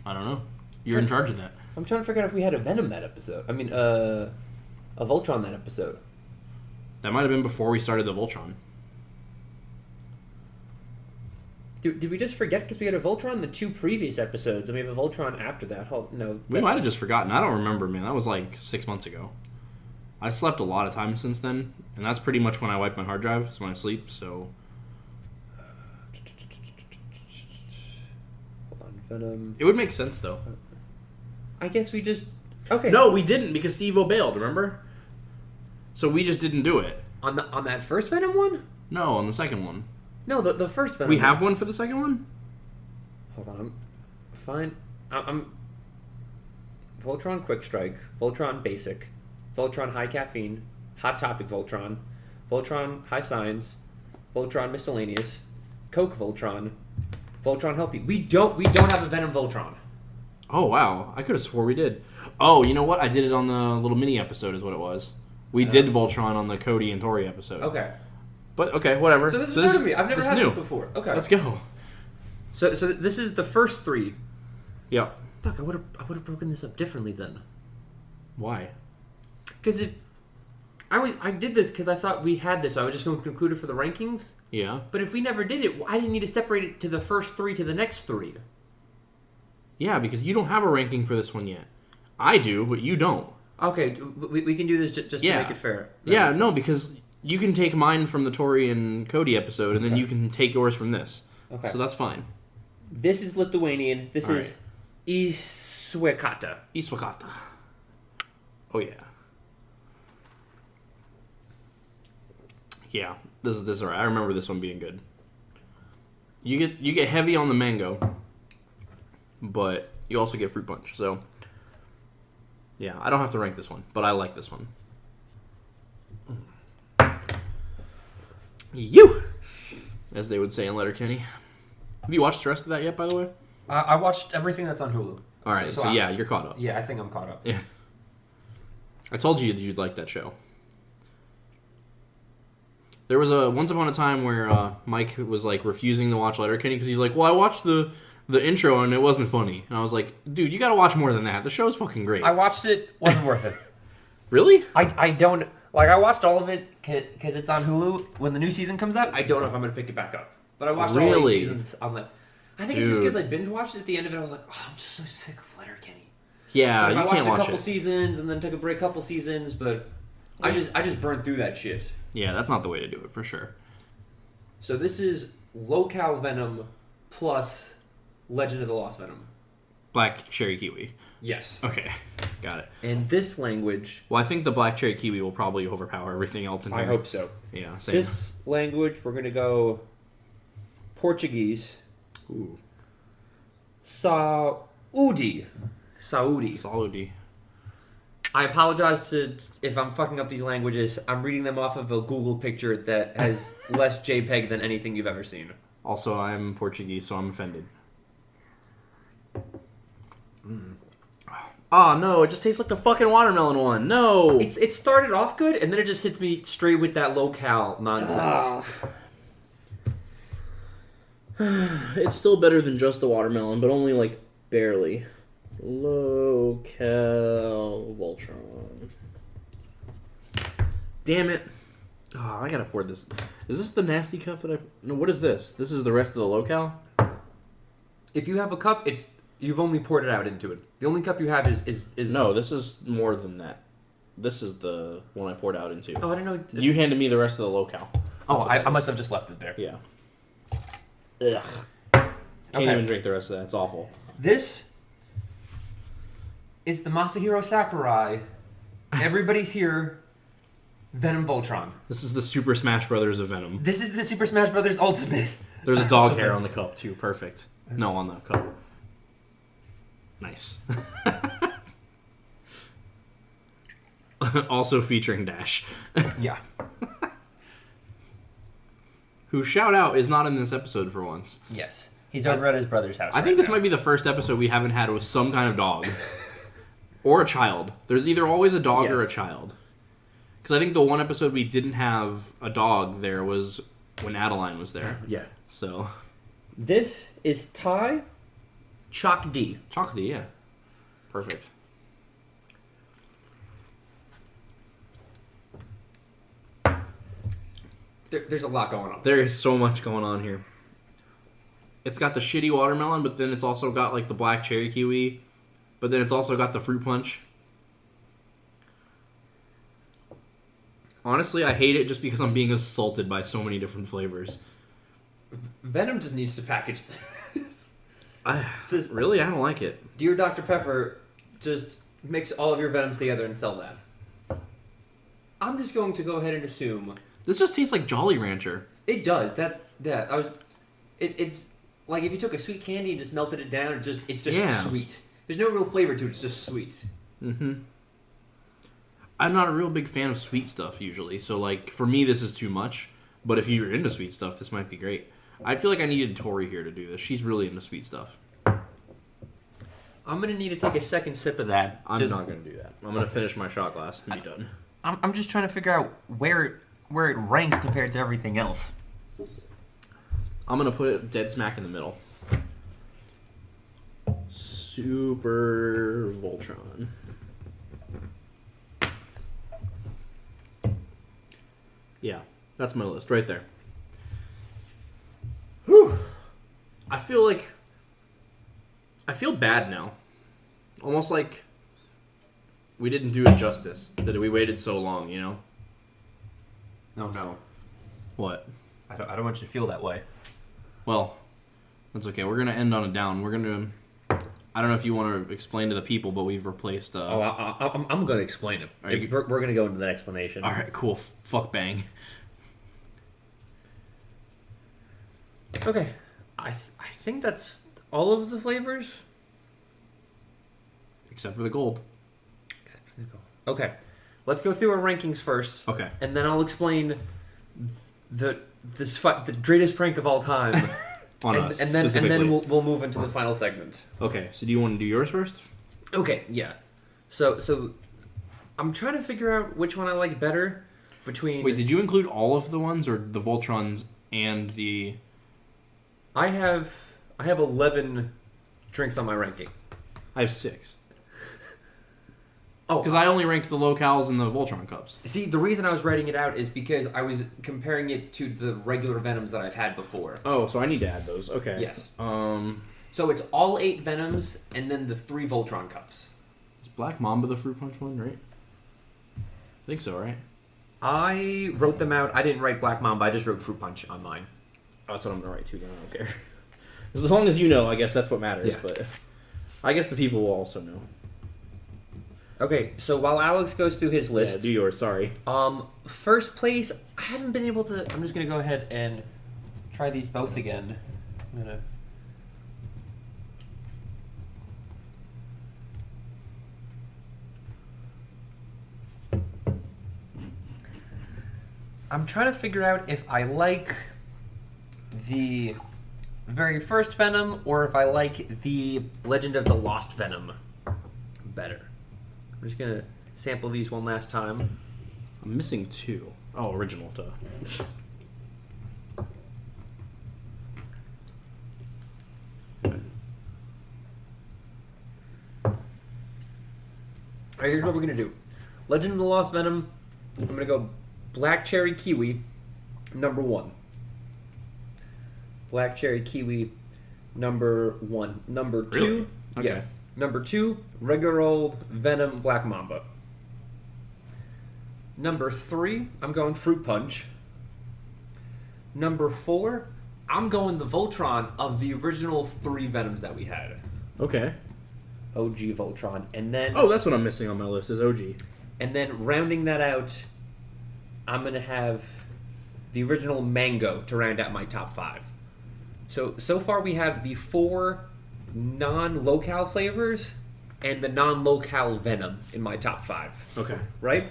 I don't know. You're in charge of that. I'm trying to figure out if we had a Venom that episode. I mean, a Voltron that episode. That might have been before we started the Voltron. Did we just forget because we had a Voltron in the 2 previous episodes, and we have a Voltron after that? No. We might have just forgotten. I don't remember, man. That was like 6 months ago. I slept a lot of time since then, and that's pretty much when I wipe my hard drive. It's when I sleep, so... Hold on, Venom. It would make sense, though. I guess we just... Okay. No, we didn't, because Steve-O bailed, remember? So we just didn't do it. On that first Venom one? No, on the second one. No, the first Venom We have one for the second one? Hold on. I'm Voltron Quick Strike, Voltron Basic, Voltron High Caffeine, Hot Topic Voltron, Voltron High Science, Voltron Miscellaneous, Coke Voltron, Voltron Healthy. We don't have a Venom Voltron. Oh, wow. I could have swore we did. Oh, you know what? I did it on the little mini episode is what it was. We did Voltron on the Cody and Tori episode. Okay. But, okay, whatever. So this is new to me. I've never had this before. Okay. Let's go. So this is the first 3. Yeah. Fuck, I would have broken this up differently then. Why? Because if I did this because I thought we had this, so I was just going to conclude it for the rankings. Yeah. But if we never did it, I didn't need to separate it to the first 3 to the next 3. Yeah, because you don't have a ranking for this one yet. I do, but you don't. Okay, we can do this just to make it fair. Yeah, no, because you can take mine from the Tori and Cody episode, and then you can take yours from this. Okay. So that's fine. This is Lithuanian. This is Iswekata. Iswekata. Oh, yeah. Yeah, this is alright. I remember this one being good. You get heavy on the mango, but you also get fruit punch. So, yeah, I don't have to rank this one, but I like this one. You, as they would say in Letterkenny. Have you watched the rest of that yet? By the way, I watched everything that's on Hulu. All right, so yeah, you're caught up. Yeah, I think I'm caught up. Yeah, I told you you'd like that show. There was once upon a time where Mike was like refusing to watch Letterkenny because he's like, well, I watched the intro and it wasn't funny. And I was like, dude, you gotta watch more than that. The show's fucking great. I watched it, wasn't worth it. Really? I don't, like, I watched all of it because it's on Hulu. When the new season comes out, I don't know if I'm gonna pick it back up. But I watched all 8 seasons on the... I think it's just because I binge watched it at the end of it. I was like, oh, I'm just so sick of Letterkenny. Yeah, you can't watch it. I watched a couple seasons and then took a break a couple seasons, but I just burned through that shit. Yeah, that's not the way to do it, for sure. So this is Local Venom plus Legend of the Lost Venom. Black Cherry Kiwi. Yes. Okay, got it. And this language... Well, I think the Black Cherry Kiwi will probably overpower everything else in here. I hope so. Yeah, same. This language, we're going to go Portuguese. Ooh. Saudi. Saudi. I apologize if I'm fucking up these languages. I'm reading them off of a Google picture that has less JPEG than anything you've ever seen. Also, I'm Portuguese, so I'm offended. Oh, no, it just tastes like the fucking watermelon one. No! It started off good, and then it just hits me straight with that locale nonsense. It's still better than just the watermelon, but only, like, barely. Local Voltron. Damn it. Oh, I gotta pour this. Is this the nasty cup that I... No, what is this? This is the rest of the locale? If you have a cup, you've only poured it out into it. The only cup you have is... No, this is more than that. This is the one I poured out into. Oh, I didn't know... You handed me the rest of the locale. Oh, I must have just left it there. Yeah. Ugh. Can't even drink the rest of that. It's awful. This is the Masahiro Sakurai. Everybody's here. Venom Voltron. This is the Super Smash Brothers of Venom. This is the Super Smash Brothers Ultimate. There's a dog hair on the cup, too. Perfect. No, on the cup. Nice. Also featuring Dash. Yeah. Whose shout-out is not in this episode for once. Yes. He's over at his brother's house. I think this might be the first episode we haven't had with some kind of dog. Or a child. There's either always a dog or a child. Because I think the one episode we didn't have a dog there was when Adeline was there. Yeah. So. This is Thai Chok D. Chok D, yeah. Perfect. There's a lot going on. There is so much going on here. It's got the shitty watermelon, but then it's also got like the black cherry kiwi, but then it's also got the fruit punch. Honestly, I hate it just because I'm being assaulted by so many different flavors. Venom just needs to package this. Really? I don't like it. Dear Dr. Pepper, just mix all of your Venoms together and sell that. I'm just going to go ahead and assume... This just tastes like Jolly Rancher. It does. It's like if you took a sweet candy and just melted it down, it's just sweet. There's no real flavor to it, it's just sweet. Mm-hmm. I'm not a real big fan of sweet stuff usually. So, like, for me, this is too much. But if you're into sweet stuff, this might be great. I feel like I needed Tori here to do this. She's really into sweet stuff. I'm going to need to take a second sip of that. I'm not going to do that. I'm going to finish my shot glass and be done. I'm just trying to figure out where it ranks compared to everything else. I'm going to put it dead smack in the middle. Super Voltron. Yeah, that's my list right there. Whew. I feel bad now. Almost like we didn't do it justice. That we waited so long, you know? No. What? I don't want you to feel that way. Well, that's okay. We're going to end on a down. We're going to... I don't know if you want to explain to the people, but we've replaced... I'm going to explain it. We're going to go into that explanation. All right, cool. Fuck bang. Okay. I think that's all of the flavors. Except for the gold. Okay. Let's go through our rankings first. Okay. And then I'll explain the greatest prank of all time. On us, and then we'll move into the final segment. Okay, so do you want to do yours first? Okay, yeah. So I'm trying to figure out which one I like better between... Wait, did you include all of the ones, or the Voltrons and the... I have 11 drinks on my ranking. I have 6. Oh, because I only ranked the locals and the Voltron cups. See, the reason I was writing it out is because I was comparing it to the regular Venoms that I've had before. Oh, so I need to add those. Okay. Yes. So it's all 8 Venoms and then the 3 Voltron cups. Is Black Mamba the fruit punch one, right? I think so, right? I wrote them out. I didn't write Black Mamba. I just wrote Fruit Punch on mine. Oh, that's what I'm going to write too, then I don't care. As long as you know, I guess that's what matters. Yeah. But I guess the people will also know. Okay, so while Alex goes through his list... Yeah, do yours, sorry. First place, I haven't been able to... I'm just going to go ahead and try these both again. I'm trying to figure out if I like the very first Venom or if I like the Legend of the Lost Venom better. I'm just going to sample these one last time. I'm missing 2. Oh, original, duh. Alright, here's what we're going to do. Legend of the Lost Venom, I'm going to go Black Cherry Kiwi, number 1. Black Cherry Kiwi, number 1. Number 2, really? Okay. Yeah. Number 2, regular old Venom Black Mamba. Number 3, I'm going Fruit Punch. Number 4, I'm going the Voltron of the original 3 Venoms that we had. Okay. OG Voltron. And then... Oh, that's what I'm missing on my list, is OG. And then rounding that out, I'm going to have the original Mango to round out my top 5. So far we have the 4 non-locale flavors and the non-locale Venom in my top 5. Okay. Right?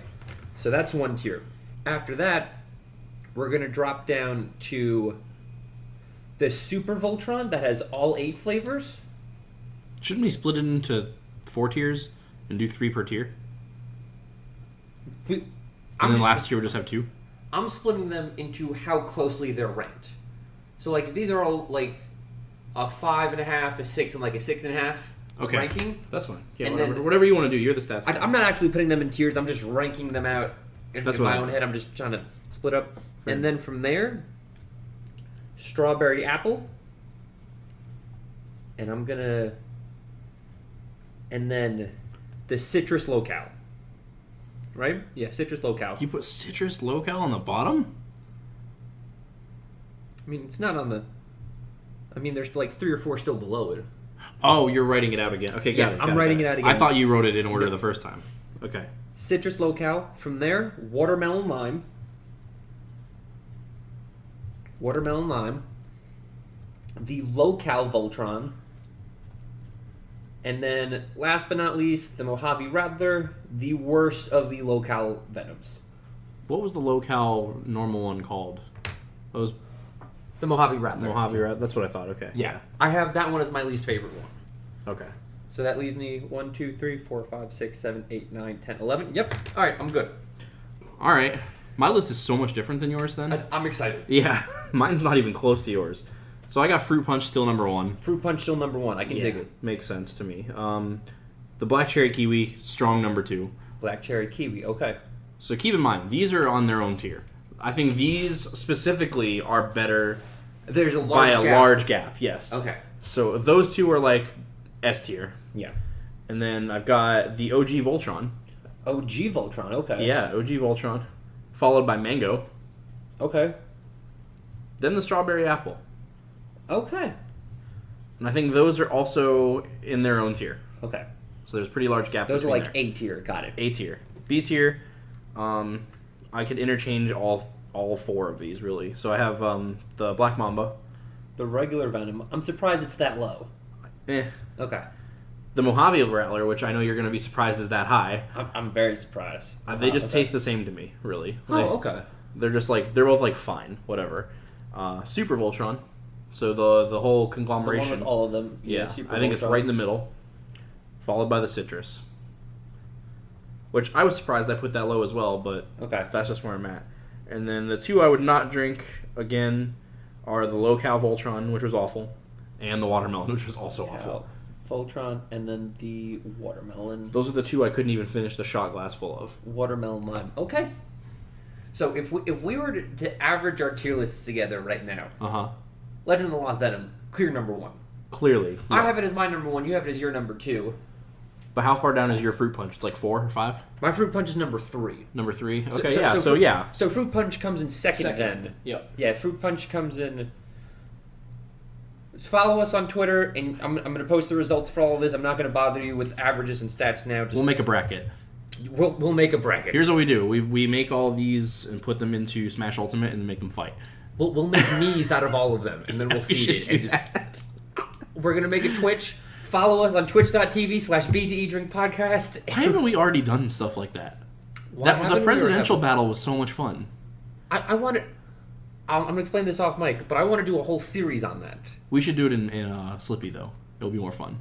So that's one tier. After that, we're going to drop down to the Super Voltron that has all 8 flavors. Shouldn't we split it into 4 tiers and do 3 per tier? And then last year we'll just have 2? I'm splitting them into how closely they're ranked. So, like, if these are all, like, a 5.5, a 6, and, like, a 6.5 ranking. That's fine. Yeah, and whatever you want to do. You're the stats guy. I'm not actually putting them in tiers. I'm just ranking them out in my own head. I'm just trying to split up. And then from there, Strawberry Apple. And I'm going to... And then the Citrus Locale. Right? Yeah, Citrus Locale. You put Citrus Locale on the bottom? I mean, it's not on the... I mean, there's like 3 or 4 still below it. Oh, you're writing it out again. Okay, got it. I'm writing it out again. I thought you wrote it in order the first time. Okay. Citrus Locale. From there, Watermelon Lime. Watermelon Lime. The Locale Voltron. And then, last but not least, the Mojave Rattler, the worst of the low-cal Venoms. What was the low-cal normal one called? That was the Mojave Rattler. Mojave Rattler. That's what I thought. Okay. Yeah. I have that one as my least favorite one. Okay. So that leaves me 1, 2, 3, 4, 5, 6, 7, 8, 9, 10, 11. Yep. All right, I'm good. All right. My list is so much different than yours then. I'm excited. Yeah. Mine's not even close to yours. So I got Fruit Punch still number 1. Fruit Punch still number 1. I can dig it. Makes sense to me. The Black Cherry Kiwi, strong number 2. Black Cherry Kiwi, okay. So keep in mind, these are on their own tier. I think these specifically are better There's a large by a gap. large gap, yes. Okay. So those two are like S tier. Yeah. And then I've got the OG Voltron. OG Voltron, okay. Yeah, OG Voltron. Followed by Mango. Okay. Then the Strawberry Apple. Okay. And I think those are also in their own tier. Okay. So there's a pretty large gap. Those are like there. A tier, got it. A tier. B tier, I could interchange all 4 of these, really. So I have the Black Mamba. The regular Venom, I'm surprised it's that low. Okay. The Mojave Rattler, which I know you're going to be surprised is that high. I'm very surprised. They just taste the same to me, really. Okay. They're just like, they're both like fine, whatever. Super Voltron. So the whole conglomeration. The one with all of them. Yeah, Super I think it's Voltron. right in the middle. Followed by the Citrus. Which I was surprised I put that low as well, but Okay. that's just where I'm at. And then the 2 I would not drink, again, are the Low-Cal Voltron, which was awful, and the Watermelon, which was also awful. Voltron, and then the Watermelon. Those are the 2 I couldn't even finish the shot glass full of. Watermelon Lime. Okay. So if we were to average our tier lists together right now, Legend of the Lost Venom, clear number 1. Clearly. Yeah. I have it as my number 1. You have it as your number 2. But how far down is your Fruit Punch? It's like 4 or 5? My Fruit Punch is number 3. Number 3? So- Okay, so- yeah. so So, Fruit- yeah. So Fruit Punch comes in second then. Yep. Yeah, Fruit Punch comes in. Follow us on Twitter, and I'm going to post the results for all of this. I'm not going to bother you with averages and stats now. Just We'll make a bracket. we'll make a bracket. Here's what we do. We make all of these and put them into Smash Ultimate and make them fight. We'll make me's out of all of them, and then we'll We seed should it. do And just- that. we're going to make a Twitch. Follow us on twitch.tv/BTE Drink Podcast. Why haven't we already done stuff like that? The presidential battle was so much fun. I want to... I'm going to explain this off mic, but I want to do a whole series on that. We should do it in Slippy, though. It'll be more fun.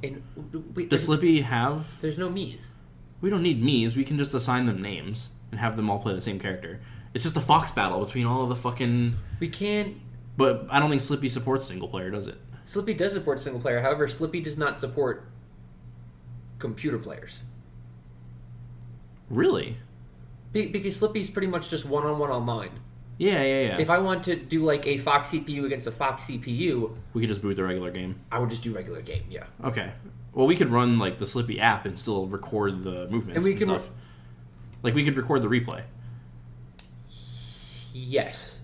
Wait, Does Slippy have... There's no me's. We don't need me's. We can just assign them names and have them all play the same character. It's just a fox battle between all of the fucking... We can't... But I don't think Slippy supports single player, does it? Slippy does support single player. However, Slippy does not support computer players. Really? Because Slippy's pretty much just one-on-one online. Yeah. If I want to do like a Fox CPU against a Fox CPU, We could just boot the regular game. I would just do regular game, yeah. Okay. Well, we could run like the Slippy app and still record the movements And we can stuff. Like we could record the replay. Yes.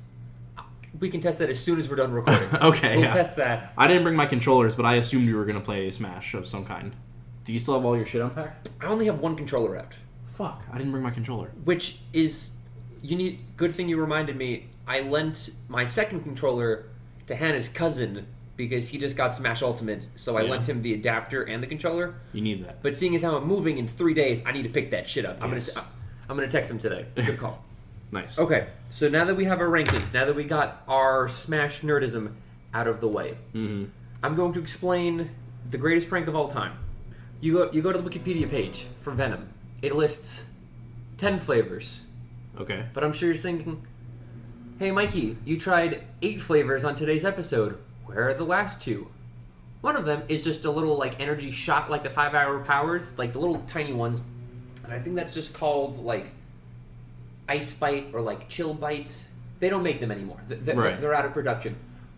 We can test that as soon as we're done recording. Okay, We'll yeah. test that. I didn't bring my controllers, but I assumed you were going to play Smash of some kind. Do you still have all your shit unpacked? I only have one controller out, Fuck, I didn't bring my controller. which is good thing you reminded me. I lent my second controller to Hannah's cousin because he just got Smash Ultimate, so I Yeah. lent him the adapter and the controller. You need that. But seeing as how I'm moving in 3 days, I need to pick that shit up. Yes. I'm gonna text him today. Good call. Nice. Okay, so now that we have our rankings, now that we got our Smash nerdism out of the way, I'm going to explain the greatest prank of all time. You go to the Wikipedia page for Venom. It lists 10 flavors, Okay. but I'm sure you're thinking, hey Mikey, you tried 8 flavors on today's episode. Where are the last 2? One of them is just a little like energy shot, like the 5-hour powers, like the little tiny ones, and I think that's just called like Ice Bite or like Chill Bite. They don't make them anymore. Right. They're out of production.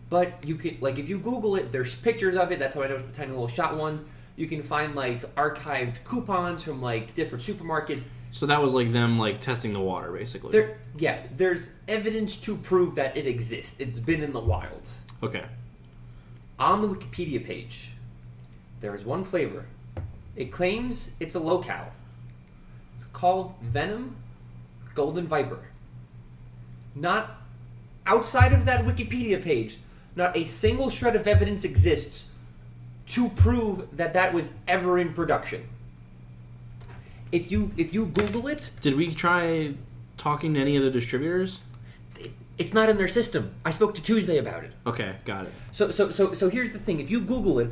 But you can, like, if you Google it, there's pictures of it. That's how I know it's the tiny little shot ones. You can find like archived coupons from like different supermarkets. So that was like them like testing the water, basically. Yes, there's evidence to prove that it exists. It's been in the wild. Okay. On the Wikipedia page, there is one flavor. It claims it's a low-cal. It's called Venom Golden Viper. Not outside of that Wikipedia page, not a single shred of evidence exists to prove that that was ever in production. If you Google it, Did we try talking to any of the distributors? it's not in their system. I spoke to Tuesday about it. Okay, got it. So here's the thing: if you Google it,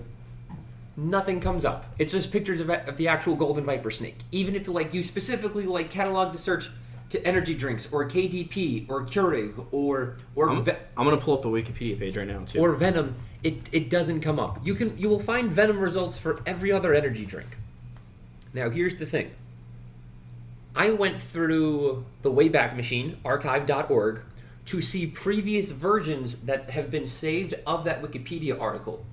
nothing comes up. It's just pictures of the actual golden viper snake. Even if like you specifically like catalog the search to energy drinks or KDP or Keurig or I'm gonna pull up the Wikipedia page right now too. or Venom, it doesn't come up. You will find Venom results for every other energy drink. Now here's the thing. I went through the Wayback Machine, archive.org, to see previous versions that have been saved of that Wikipedia article.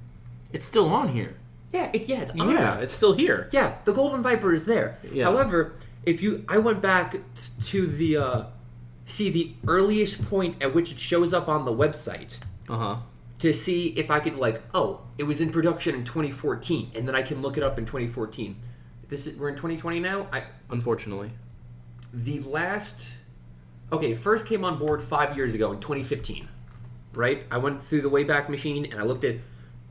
It's still on here. Yeah, it's on Yeah, there. it's still here. Yeah, the Golden Viper is there. Yeah. However, I went back to the earliest point at which it shows up on the website to see if I could it was in production in 2014, and then I can look it up in 2014. We're in 2020 now. Unfortunately. It first came on board 5 years ago in 2015, right? I went through the Wayback Machine and I looked at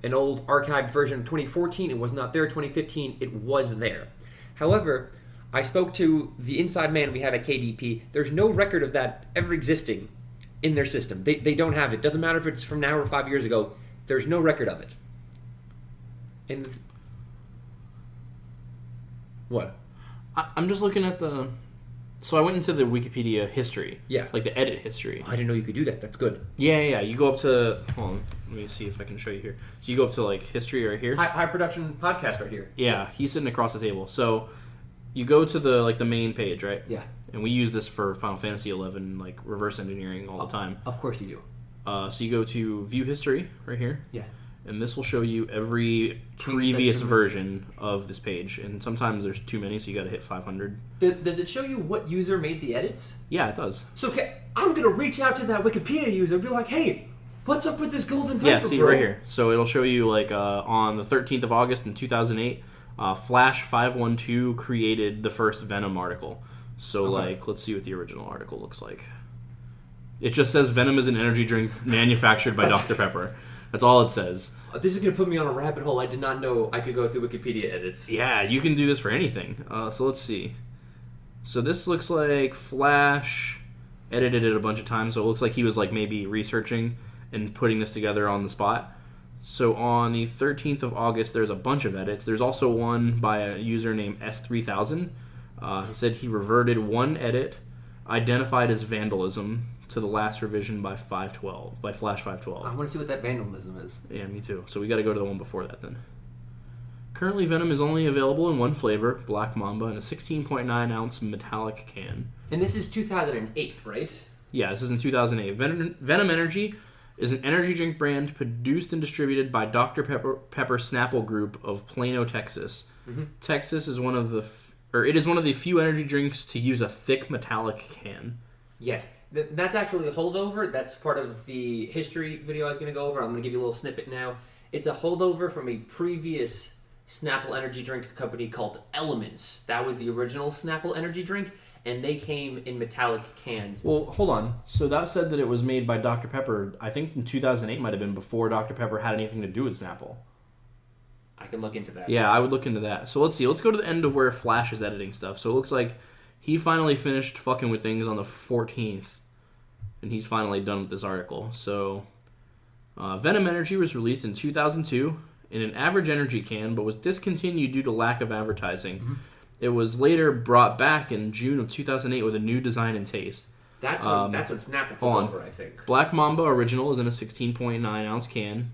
an old archived version of 2014. It was not there. 2015, it was there. However, I spoke to the inside man we have at KDP. There's no record of that ever existing in their system. They don't have it. Doesn't matter if it's from now or 5 years ago. There's no record of it. And what? I'm just looking at the... So I went into the Wikipedia history. Yeah. Like the edit history. I didn't know you could do that. That's good. Yeah. You go up to... Hold on. Let me see if I can show you here. So you go up to, like, history right here. High production podcast right here. Yeah, he's sitting across the table. So you go to the main page, right? Yeah. And we use this for Final Fantasy 11, like, reverse engineering all the time. Of course you do. So you go to view history right here. Yeah. And this will show you every previous version of this page. And sometimes there's too many, so you got to hit 500. Does it show you what user made the edits? Yeah, it does. So I'm going to reach out to that Wikipedia user and be like, hey, what's up with this Golden Viper, Yeah, see bro? right here. So it'll show you, like, on the 13th of August in 2008, Flash512 created the first Venom article. So, let's see what the original article looks like. It just says Venom is an energy drink manufactured by Dr. Pepper. That's all it says. This is going to put me on a rabbit hole. I did not know I could go through Wikipedia edits. Yeah, you can do this for anything. So let's see. So this looks like Flash edited it a bunch of times. So it looks like he was like maybe researching and putting this together on the spot. So on the 13th of August, there's a bunch of edits. There's also one by a user named S3000. He said he reverted one edit identified as vandalism to the last revision by Flash 512. I want to see what that vandalism is. Yeah, me too. So we got to go to the one before that then. Currently, Venom is only available in one flavor, Black Mamba, in a 16.9 ounce metallic can. And this is 2008, right? Yeah, this is in 2008. Venom Energy is an energy drink brand produced and distributed by Dr. Pepper Snapple Group of Plano, Texas. Mm-hmm. Texas is one of the few energy drinks to use a thick metallic can. Yes, that's actually a holdover. That's part of the history video I was going to go over. I'm going to give you a little snippet now. It's a holdover from a previous Snapple energy drink company called Elements. That was the original Snapple energy drink, and they came in metallic cans. Well, hold on. So that said that it was made by Dr. Pepper, I think in 2008 might have been before Dr. Pepper had anything to do with Snapple. I can look into that. Yeah, I would look into that. So let's see. Let's go to the end of where Flash is editing stuff. So it looks like he finally finished fucking with things on the 14th, and he's finally done with this article. So Venom Energy was released in 2002 in an average energy can, but was discontinued due to lack of advertising. Mm-hmm. It was later brought back in June of 2008 with a new design and taste. That's what Snapple took over, I think. Black Mamba Original is in a 16.9 ounce can,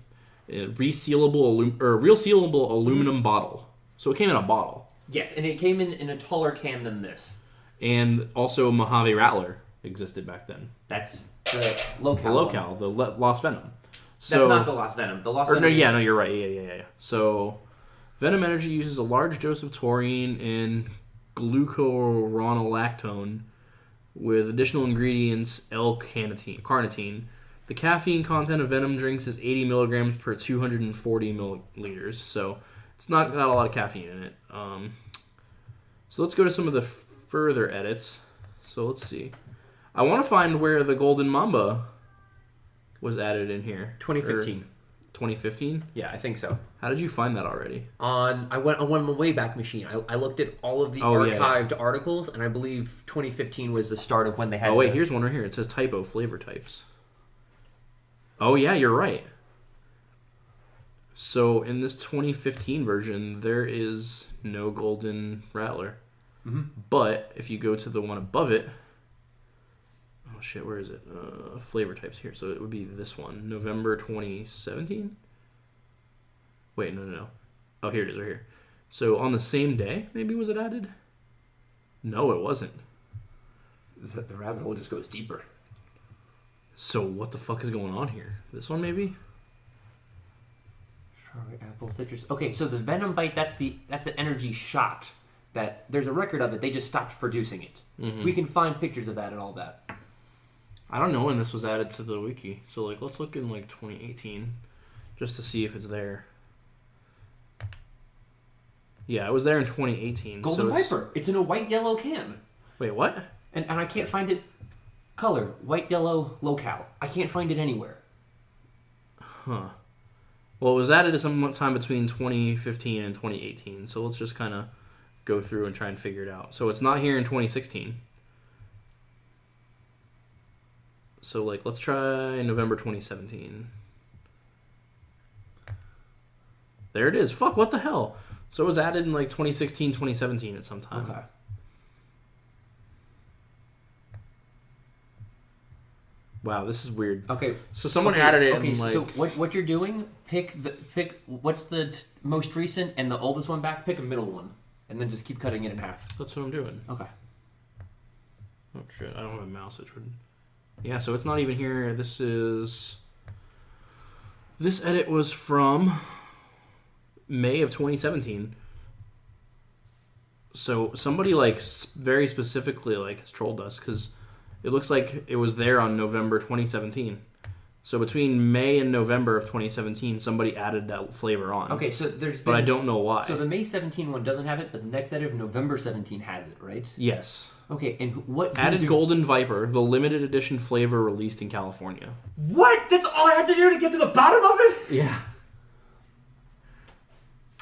resealable aluminum bottle. So it came in a bottle. Yes, and it came in a taller can than this. And also Mojave Rattler existed back then. That's the Local. The Lost Venom. So, that's not the Lost Venom. The Lost Venom. No, you're right. Yeah. So, Venom Energy uses a large dose of taurine and glucuronolactone with additional ingredients L-carnitine. The caffeine content of Venom drinks is 80 milligrams per 240 milliliters. So, it's not got a lot of caffeine in it. So, let's go to some of the further edits. So, let's see. I want to find where the Golden Mamba was added in here. 2015. 2015? Yeah, I think so. How did you find that already? I went on my Wayback Machine. I looked at all of the archived articles, and I believe 2015 was the start of when they had. Oh wait, here's one right here. It says typo flavor types. Oh yeah, you're right. So in this 2015 version, there is no golden rattler. Mm-hmm. But if you go to the one above it, oh shit, where is it? Flavor types here. So it would be this one, November 2017. Wait, no. Oh, here it is, right here. So on the same day, maybe was it added? No, it wasn't. The rabbit hole just goes deeper. So what the fuck is going on here? This one maybe? Strawberry, apple, citrus. Okay, so the Venom Bite, that's the energy shot. That there's a record of it. They just stopped producing it. Mm-hmm. We can find pictures of that and all that. I don't know when this was added to the wiki. So like, let's look in like 2018, just to see if it's there. Yeah, it was there in 2018. Golden Viper. It's in a white yellow can. Wait, what? And I can't find it. Color white yellow locale. I can't find it anywhere. Huh. Well, it was added at some time between 2015 and 2018. So let's just kind of go through and try and figure it out. So it's not here in 2016. So like, let's try November 2017. There it is. Fuck, what the hell? So it was added in like 2016, 2017 at some time. Okay. Wow, this is weird. Okay. So someone added it. Okay, and like, so what you're doing? Pick what's the most recent and the oldest one back. Pick a middle one, and then just keep cutting it in half. That's what I'm doing. Okay. Oh shit! I don't have a mouse. Yeah, so it's not even here. This edit was from May of 2017. So somebody like very specifically like has trolled us because it looks like it was there on November 2017. So between May and November of 2017, somebody added that flavor on. Okay, so but I don't know why. So the May 17 one doesn't have it, but the next edit of November 17 has it, right? Yes. Okay, and what added Golden Viper, the limited edition flavor released in California. What? That's all I had to do to get to the bottom of it? Yeah.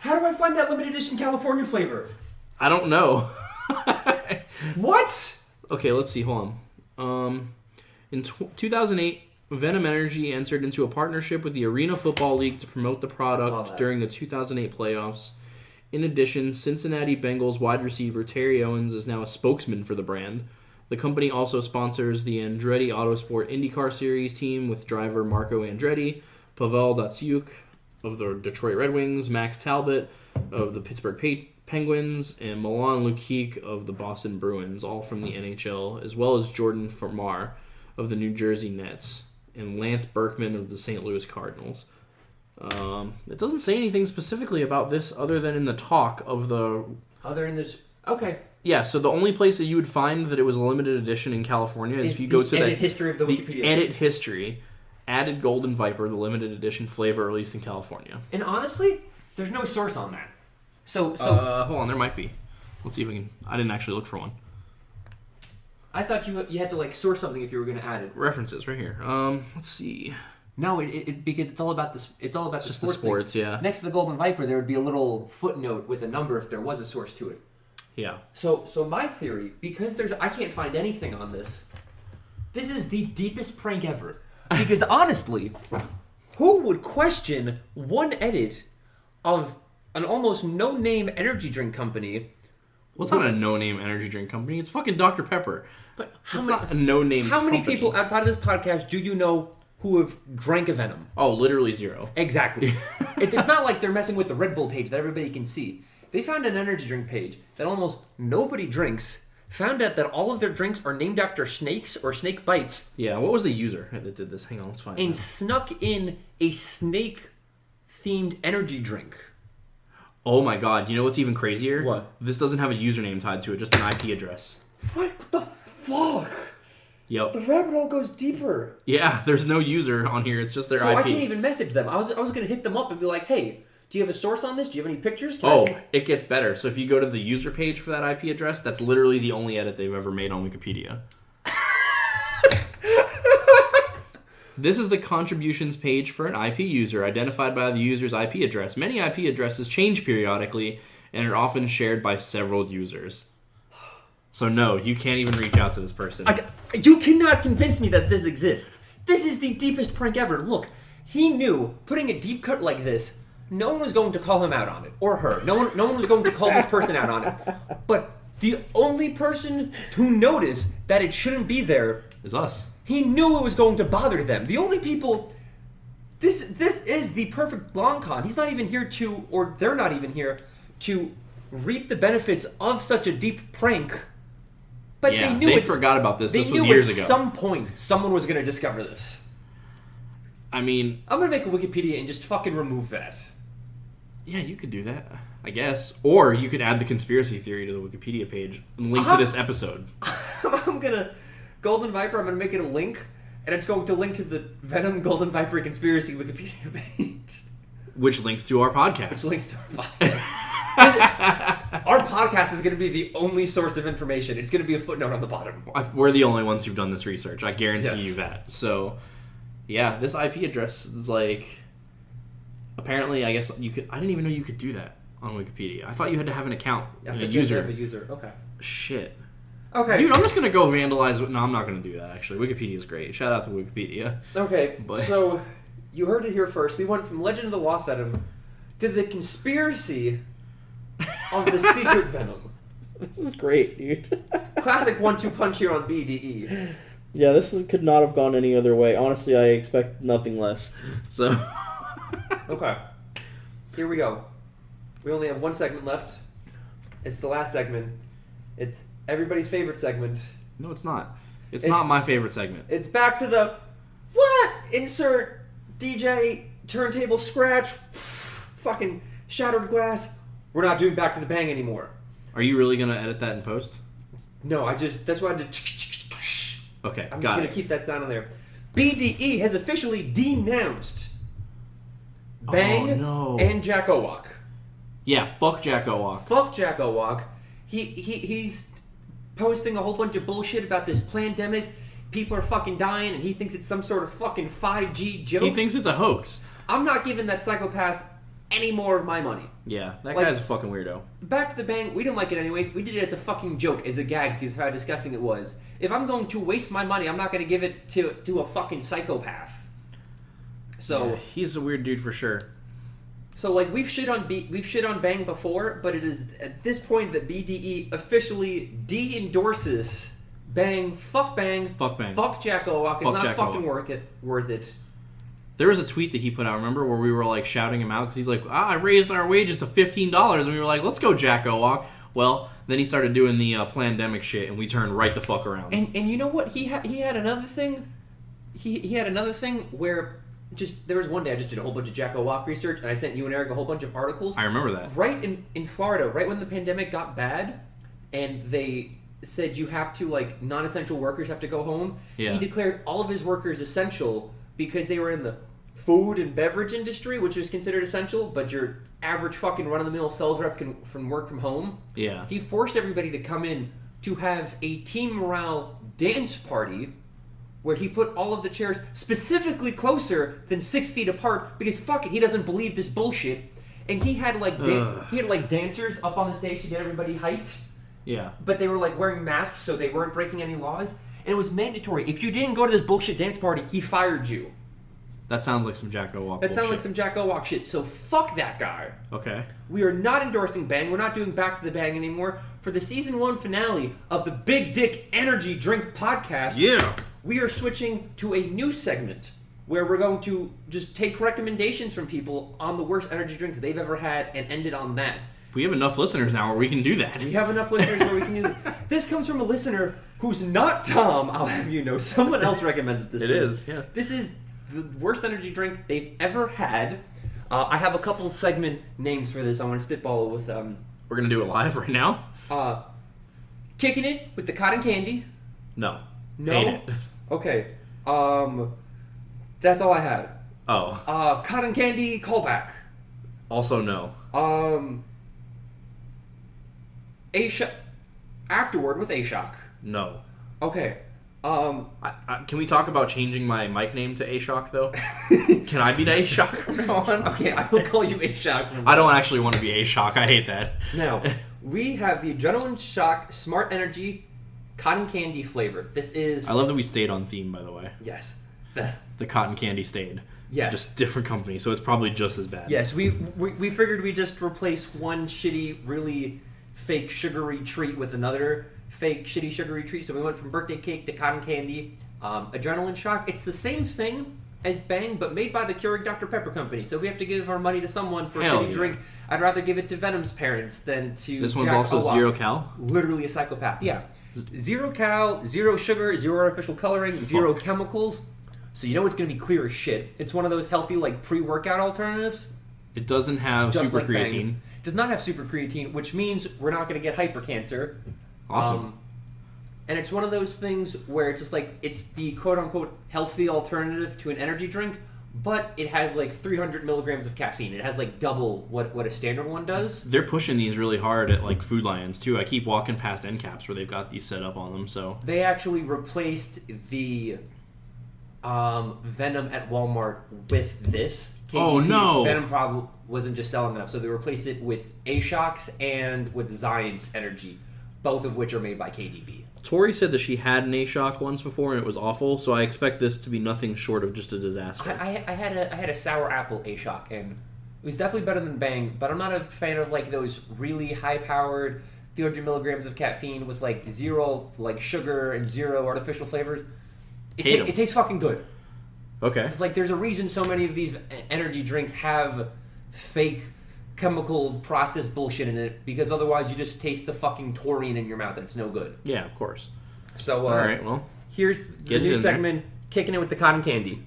How do I find that limited edition California flavor? I don't know. What? Okay, let's see. Hold on. In 2008, Venom Energy entered into a partnership with the Arena Football League to promote the product during the 2008 playoffs. In addition, Cincinnati Bengals wide receiver Terry Owens is now a spokesman for the brand. The company also sponsors the Andretti Autosport IndyCar Series team with driver Marco Andretti, Pavel Datsyuk of the Detroit Red Wings, Max Talbot of the Pittsburgh Penguins, and Milan Lucic of the Boston Bruins, all from the NHL, as well as Jordan Farmar of the New Jersey Nets, and Lance Berkman of the St. Louis Cardinals. It doesn't say anything specifically about this other than in the talk of the... Other in this... Okay. Yeah, so the only place that you would find that it was a limited edition in California is if you go to the... edit history of the Wikipedia. Edit history. Added Golden Viper, the limited edition flavor released in California. And honestly, there's no source on that. So hold on, there might be. Let's see if we can... I didn't actually look for one. I thought you had to like source something if you were going to add it. References right here. Let's see. No, it because it's all about this. It's all about just the sports. Things. Yeah. Next to the Golden Viper, there would be a little footnote with a number if there was a source to it. Yeah. So my theory, because I can't find anything on this. This is the deepest prank ever. Because honestly, who would question one edit of an almost no-name energy drink company? Well, it's not a no-name energy drink company. It's fucking Dr. Pepper. But it's not a no-name How many company. people outside of this podcast do you know who have drank a Venom? Oh, literally zero. Exactly. It's not like they're messing with the Red Bull page that everybody can see. They found an energy drink page that almost nobody drinks, found out that all of their drinks are named after snakes or snake bites. Yeah, what was the user that did this? Hang on, let's find and out. Snuck in a snake-themed energy drink. Oh my god, you know what's even crazier? What? This doesn't have a username tied to it, just an IP address. What the fuck? Yep. The rabbit hole goes deeper. Yeah, there's no user on here, it's just their IP. So I can't even message them. I was going to hit them up and be like, hey, do you have a source on this? Do you have any pictures? Can I see? It gets better. So if you go to the user page for that IP address, that's literally the only edit they've ever made on Wikipedia. This is the contributions page for an IP user identified by the user's IP address. Many IP addresses change periodically and are often shared by several users. So no, you can't even reach out to this person. You cannot convince me that this exists. This is the deepest prank ever. Look, he knew putting a deep cut like this, no one was going to call him out on it. Or her. No one was going to call this person out on it. But the only person who noticed that it shouldn't be there is us. He knew it was going to bother them. The only people... This is the perfect long con. He's not even here to, or they're not even here, to reap the benefits of such a deep prank. But yeah, they forgot about this. This was years ago. At some point, someone was going to discover this. I mean... I'm going to make a Wikipedia and just fucking remove that. Yeah, you could do that, I guess. Or you could add the conspiracy theory to the Wikipedia page and link to this episode. I'm going to... Golden Viper, I'm going to make it a link, and it's going to link to the Venom Golden Viper Conspiracy Wikipedia page. Which links to our podcast. Which links to our podcast. Our podcast is going to be the only source of information. It's going to be a footnote on the bottom. We're the only ones who've done this research. I guarantee you that. So, yeah, this IP address is like... Apparently, I guess you could... I didn't even know you could do that on Wikipedia. I thought you had to have an account and a user. You have a user. Okay. Shit. Okay. Dude, I'm just going to go vandalize... No, I'm not going to do that, actually. Wikipedia is great. Shout out to Wikipedia. Okay, so you heard it here first. We went from Legend of the Lost Venom to the conspiracy of the secret Venom. This is great, dude. Classic 1-2 punch here on BDE. Yeah, could not have gone any other way. Honestly, I expect nothing less. So... Okay. Here we go. We only have one segment left. It's the last segment. It's everybody's favorite segment. No, it's not. It's not my favorite segment. It's back to the what? Insert DJ turntable scratch. Fucking shattered glass. We're not doing Back to the Bang anymore. Are you really gonna edit that in post? No, that's why I did. Okay, I'm just gonna keep that sound in there. BDE has officially denounced Bang and Jack Owak. Yeah, fuck Jack Owak. Fuck Jack Owak. He's posting a whole bunch of bullshit about this pandemic. People are fucking dying, and he thinks it's some sort of fucking 5G joke. He thinks it's a hoax. I'm not giving that psychopath any more of my money. Yeah, that guy's a fucking weirdo. Back to the Bang, we didn't like it anyways. We did it as a fucking joke, as a gag, because of how disgusting it was. If I'm going to waste my money, I'm not going to give it to a fucking psychopath. So yeah, he's a weird dude for sure. So like we've shit on Bang before, but it is at this point that BDE officially de-endorses Bang. Fuck Bang. Fuck Bang. Fuck Jack Owak. It's not fucking worth it. There was a tweet that he put out, remember, where we were like shouting him out because he's like, I raised our wages to $15, and we were like, let's go Jack Owak. Well, then he started doing the plandemic shit, and we turned right the fuck around. And you know what? He had another thing. He had another thing where. There was one day I just did a whole bunch of Jack Owak research, and I sent you and Eric a whole bunch of articles. I remember that. Right in Florida, right when the pandemic got bad, and they said you have to, like, non-essential workers have to go home. Yeah. He declared all of his workers essential because they were in the food and beverage industry, which is considered essential, but your average fucking run-of-the-mill sales rep can work from home. Yeah. He forced everybody to come in to have a team morale dance party where he put all of the chairs specifically closer than 6 feet apart because fuck it, he doesn't believe this bullshit. And he had like dancers up on the stage to get everybody hyped. Yeah. But they were like wearing masks, so they weren't breaking any laws. And it was mandatory. If you didn't go to this bullshit dance party, he fired you. That sounds like some Jack Owak That sounds like some Jack Owak shit. So fuck that guy. Okay. We are not endorsing Bang. We're not doing Back to the Bang anymore. For the season 1 finale of the Big Dick Energy Drink podcast, we are switching to a new segment where we're going to just take recommendations from people on the worst energy drinks they've ever had and end it on that. We have enough listeners now where we can do that. We have enough listeners where we can do this. This comes from a listener who's not Tom, I'll have you know. Someone else recommended this. It is, yeah. This is the worst energy drink they've ever had. I have a couple segment names for this. I want to spitball it with... We're going to do it live right now? Kicking it with the cotton candy. No. Hate it. Okay. That's all I had. Oh. Cotton candy callback. Also no. Afterward with A-Shock. No. Okay. Can we talk about changing my mic name to A-Shock, though? Can I be the A-Shock from now on? Okay, I will call you A-Shock. I don't actually want to be A-Shock. I hate that. Now, we have the Adrenaline Shock Smart Energy Cotton Candy flavored. This is... I love that we stayed on theme, by the way. Yes. The cotton candy stayed. Yes. Just different company, so it's probably just as bad. Yes, we figured we'd just replace one shitty, really fake sugary treat with another fake shitty sugary treat. So we went from birthday cake to cotton candy. Adrenaline Shock, it's the same thing as Bang, but made by the Keurig Dr. Pepper Company. So if we have to give our money to someone for a shitty drink, I'd rather give it to Venom's parents than to This one's Jack also Owa. 0 cal? Literally a psychopath, yeah. 0 cal, 0 sugar, 0 artificial coloring, 0 chemicals. So you know it's going to be clear as shit. It's one of those healthy, like, pre-workout alternatives. It doesn't have Just super like creatine. Bang. Does not have super creatine, which means we're not going to get hypercancer. Awesome. And it's one of those things where it's just like, it's the quote-unquote healthy alternative to an energy drink, but it has like 300 milligrams of caffeine. It has like double what a standard one does. They're pushing these really hard at like Food Lions too. I keep walking past end caps where they've got these set up on them. So they actually replaced the Venom at Walmart with this. Oh no! Venom probably wasn't just selling enough, so they replaced it with A-Shocks and with Zion's Energy, both of which are made by KDB. Tori said that she had an A-Shock once before and it was awful, so I expect this to be nothing short of just a disaster. I had a sour apple A-Shock, and it was definitely better than Bang, but I'm not a fan of like those really high-powered 300 milligrams of caffeine with like 0 like sugar and 0 artificial flavors. It tastes fucking good. Okay. It's like there's a reason so many of these energy drinks have fake chemical process bullshit in it, because otherwise you just taste the fucking taurine in your mouth and it's no good. Yeah, of course. So, all right, well, here's the new segment, kicking it with the cotton candy.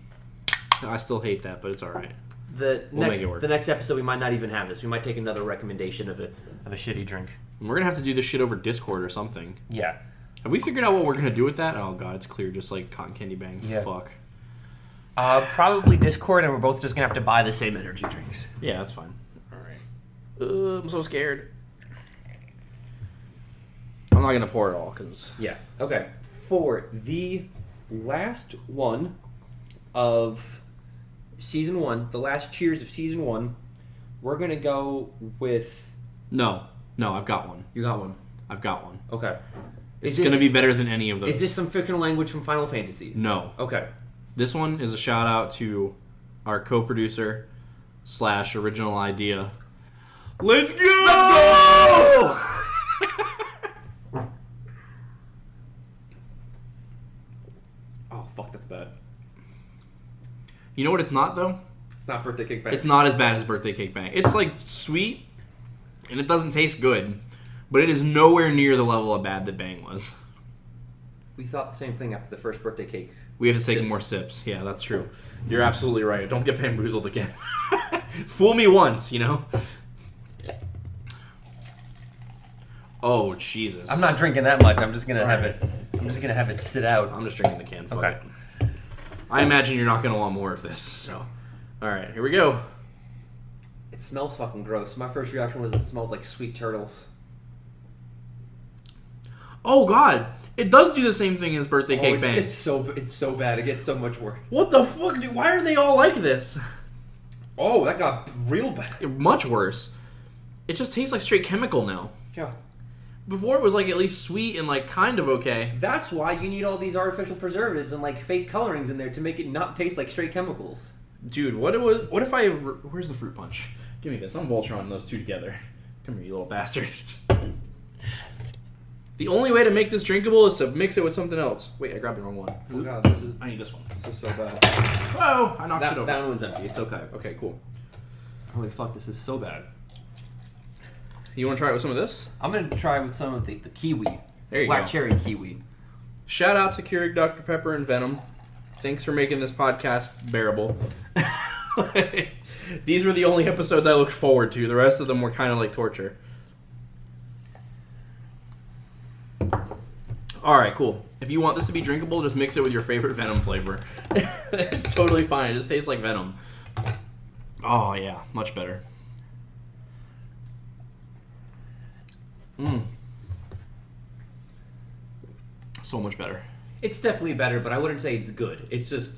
I still hate that, but it's all right. The make it work. The next episode we might not even have this. We might take another recommendation of a shitty drink. We're gonna have to do this shit over Discord or something. Yeah. Have we figured out what we're gonna do with that? Oh god, it's clear, just like cotton candy Bang. Yeah. Fuck. Probably Discord, and we're both just gonna have to buy the same energy drinks. Yeah, that's fine. I'm so scared. I'm not gonna pour it all because. Yeah. Okay. For the last one of season 1, the last cheers of season 1, we're gonna go with. No, I've got one. You got one. I've got one. Okay. It's gonna be better than any of those. Is this some fictional language from Final Fantasy? No. Okay. This one is a shout out to our co-producer / original idea. Let's go! Oh fuck, that's bad. You know what it's not though? It's not birthday cake bang. It's not as bad as birthday cake Bang. It's like sweet, and it doesn't taste good, but it is nowhere near the level of bad that Bang was. We thought the same thing after the first birthday cake. We have to take more sips. Yeah, that's true. You're absolutely right. Don't get bamboozled again. Fool me once, you know? Oh, Jesus. I'm not drinking that much. I'm just gonna have it. I'm just gonna have it sit out. I'm just drinking the can. Fuck Okay. it. I imagine you're not going to want more of this, so. Alright, here we go. It smells fucking gross. My first reaction was it smells like sweet turtles. Oh, God. It does do the same thing as birthday cake Bang. It's so bad. It gets so much worse. What the fuck, dude? Why are they all like this? Oh, that got real bad. Much worse. It just tastes like straight chemical now. Yeah. Before it was like at least sweet and like kind of okay. That's why you need all these artificial preservatives and like fake colorings in there to make it not taste like straight chemicals. Dude, what if I... Where's the fruit punch? Give me this. I'm Voltron those two together. Come here, you little bastard. The only way to make this drinkable is to mix it with something else. Wait, I grabbed the wrong one. Oh god, I need this one. this is so bad. Whoa! I knocked it over. That one was empty. It's okay. Okay, cool. Holy fuck, this is so bad. You want to try it with some of this? I'm gonna try with some of the kiwi. There you Black go. cherry kiwi. Shout out to Keurig Dr. Pepper and Venom. Thanks for making this podcast bearable. These were the only episodes I looked forward to. The rest of them were kind of like torture. Alright, cool. If you want this to be drinkable, just mix it with your favorite Venom flavor. It's totally fine. It just tastes like Venom. Oh, yeah. Much better. So much better. It's definitely better, but I wouldn't say it's good. It's just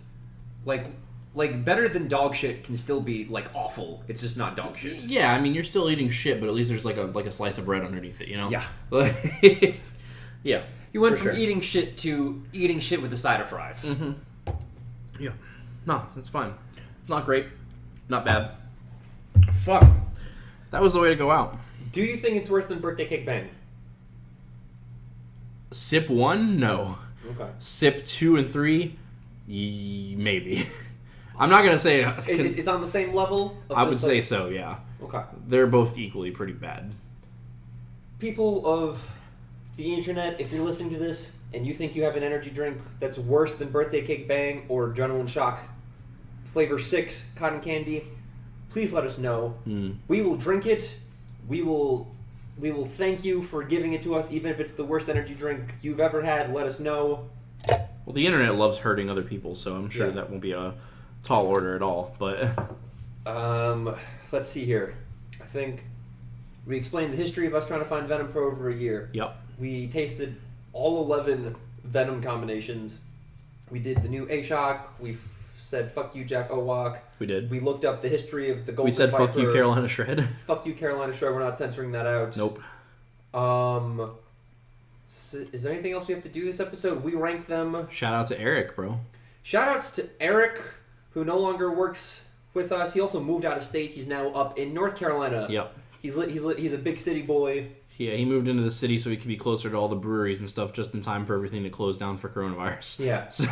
like better than dog shit can still be like awful. It's just not dog shit. Yeah, I mean you're still eating shit, but at least there's like a slice of bread underneath it, you know? Yeah. Yeah. You went from eating shit to eating shit with a side of fries. Mm-hmm. Yeah. No, that's fine. It's not great. Not bad. Fuck. That was the way to go out. Do you think it's worse than Birthday Cake Bang? Sip 1? No. Okay. Sip 2 and 3? Maybe. I'm not gonna say it's on the same level. I would say so. Yeah. Okay. They're both equally pretty bad. People of the internet, if you're listening to this and you think you have an energy drink that's worse than Birthday Cake Bang or Adrenaline Shock Flavor 6 Cotton Candy, please let us know. We will drink it. We will thank you for giving it to us, even if it's the worst energy drink you've ever had. Let us know. Well, the internet loves hurting other people, so I'm sure that won't be a tall order at all. But let's see here. I think we explained the history of us trying to find Venom for over a year. Yep. We tasted all 11 Venom combinations. We did the new A-Shock. We said, fuck you, Jack Owak. We did. We looked up the history of the Golden We said, Viper. fuck you, Carolina Shred. Fuck you, Carolina Shred. We're not censoring that out. Nope. Is there anything else we have to do this episode? We ranked them. Shout out to Eric, bro. Shout outs to Eric, who no longer works with us. He also moved out of state. He's now up in North Carolina. Yep. He's a big city boy. Yeah, he moved into the city so he could be closer to all the breweries and stuff just in time for everything to close down for coronavirus. Yeah. So,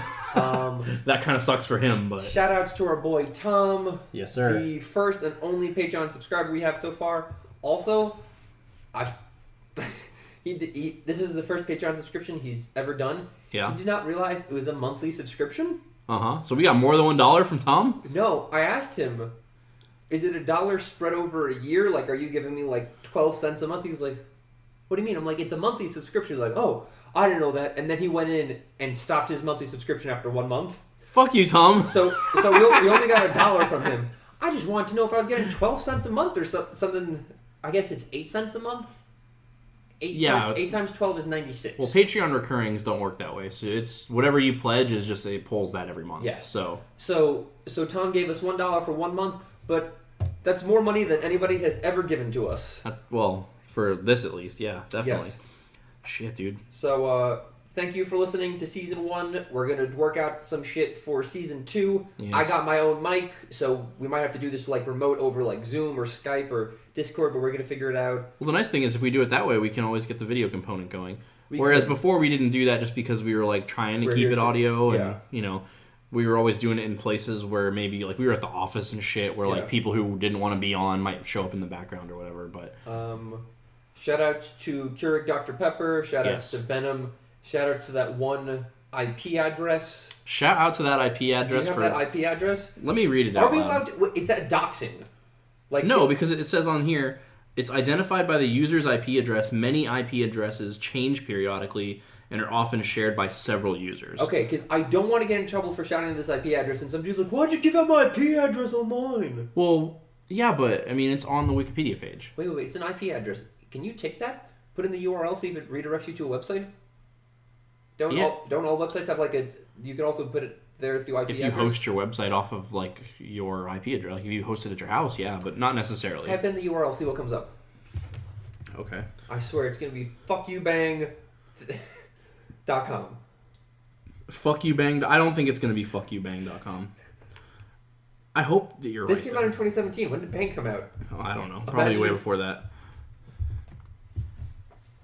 that kind of sucks for him, but... Shout outs to our boy Tom. Yes, sir. The first and only Patreon subscriber we have so far. Also, this is the first Patreon subscription he's ever done. Yeah. He did not realize it was a monthly subscription. Uh-huh. So we got more than $1 from Tom? No, I asked him, is it $1 spread over a year? Like, are you giving me like 12 cents a month? He was like, what do you mean? I'm like, it's a monthly subscription. He's like, oh, I didn't know that. And then he went in and stopped his monthly subscription after 1 month. Fuck you, Tom. So we only got $1 from him. I just wanted to know if I was getting 12 cents a month or something. I guess it's 8 cents a month. 8 times 12 is 96. Well, Patreon recurrings don't work that way. So it's whatever you pledge is just it pulls that every month. Yes. So Tom gave us $1 for 1 month, but that's more money than anybody has ever given to us. Well, for this at least, yeah, definitely. Yes. Shit, dude. So thank you for listening to season 1. We're gonna work out some shit for season 2. Yes. I got my own mic, so we might have to do this like remote over like Zoom or Skype or Discord, but we're gonna figure it out. Well, the nice thing is if we do it that way, we can always get the video component going. Whereas before we didn't do that just because we were like trying to keep it audio and you know, we were always doing it in places where maybe like we were at the office and shit where like people who didn't want to be on might show up in the background or whatever. But shout outs to Keurig Dr. Pepper, shout outs to Venom, shout outs to that one IP address. Shout out to that IP address. Do you have that IP address? Let me read it out loud. Are we loud. allowed to, is that doxing? Like no, because it says on here, it's identified by the user's IP address. Many IP addresses change periodically and are often shared by several users. Okay, because I don't want to get in trouble for shouting this IP address, and some dude's like, why'd you give out my IP address on mine? Well, yeah, but, I mean, it's on the Wikipedia page. Wait, it's an IP address. Can you take that, put in the URL, see if it redirects you to a website? Don't all websites have like a... You can also put it there through IP address? If you host your website off of, like, your IP address, like if you host it at your house, yeah, but not necessarily. Type in the URL, see what comes up. Okay. I swear it's going to be fuckyoubang.com. Fuckyoubang. I don't think it's going to be fuckyoubang.com. I hope that you're this right. This came out in 2017. When did Bang come out? Oh, I don't know. Probably way before that.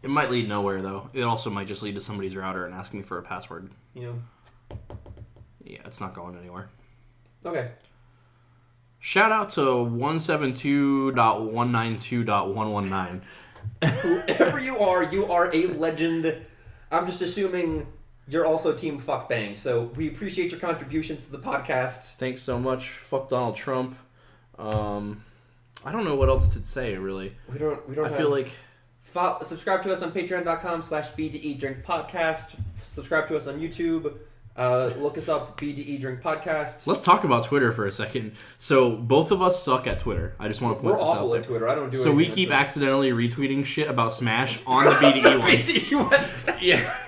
It might lead nowhere, though. It also might just lead to somebody's router and ask me for a password. Yeah, it's not going anywhere. Okay. Shout out to 172.192.119. Whoever you are a legend. I'm just assuming you're also Team Fuck Bang, so we appreciate your contributions to the podcast. Thanks so much. Fuck Donald Trump. I don't know what else to say, really. We don't. I feel like... Subscribe to us on patreon.com/B2E-Drink-Podcast. Subscribe to us on YouTube. Look us up, B2E Drink Podcast. Let's talk about Twitter for a second. So, both of us suck at Twitter. I just want to point this out. We're awful at Twitter. I don't do it. So we keep accidentally retweeting shit about Smash on the BDE one. BDE website. Yeah.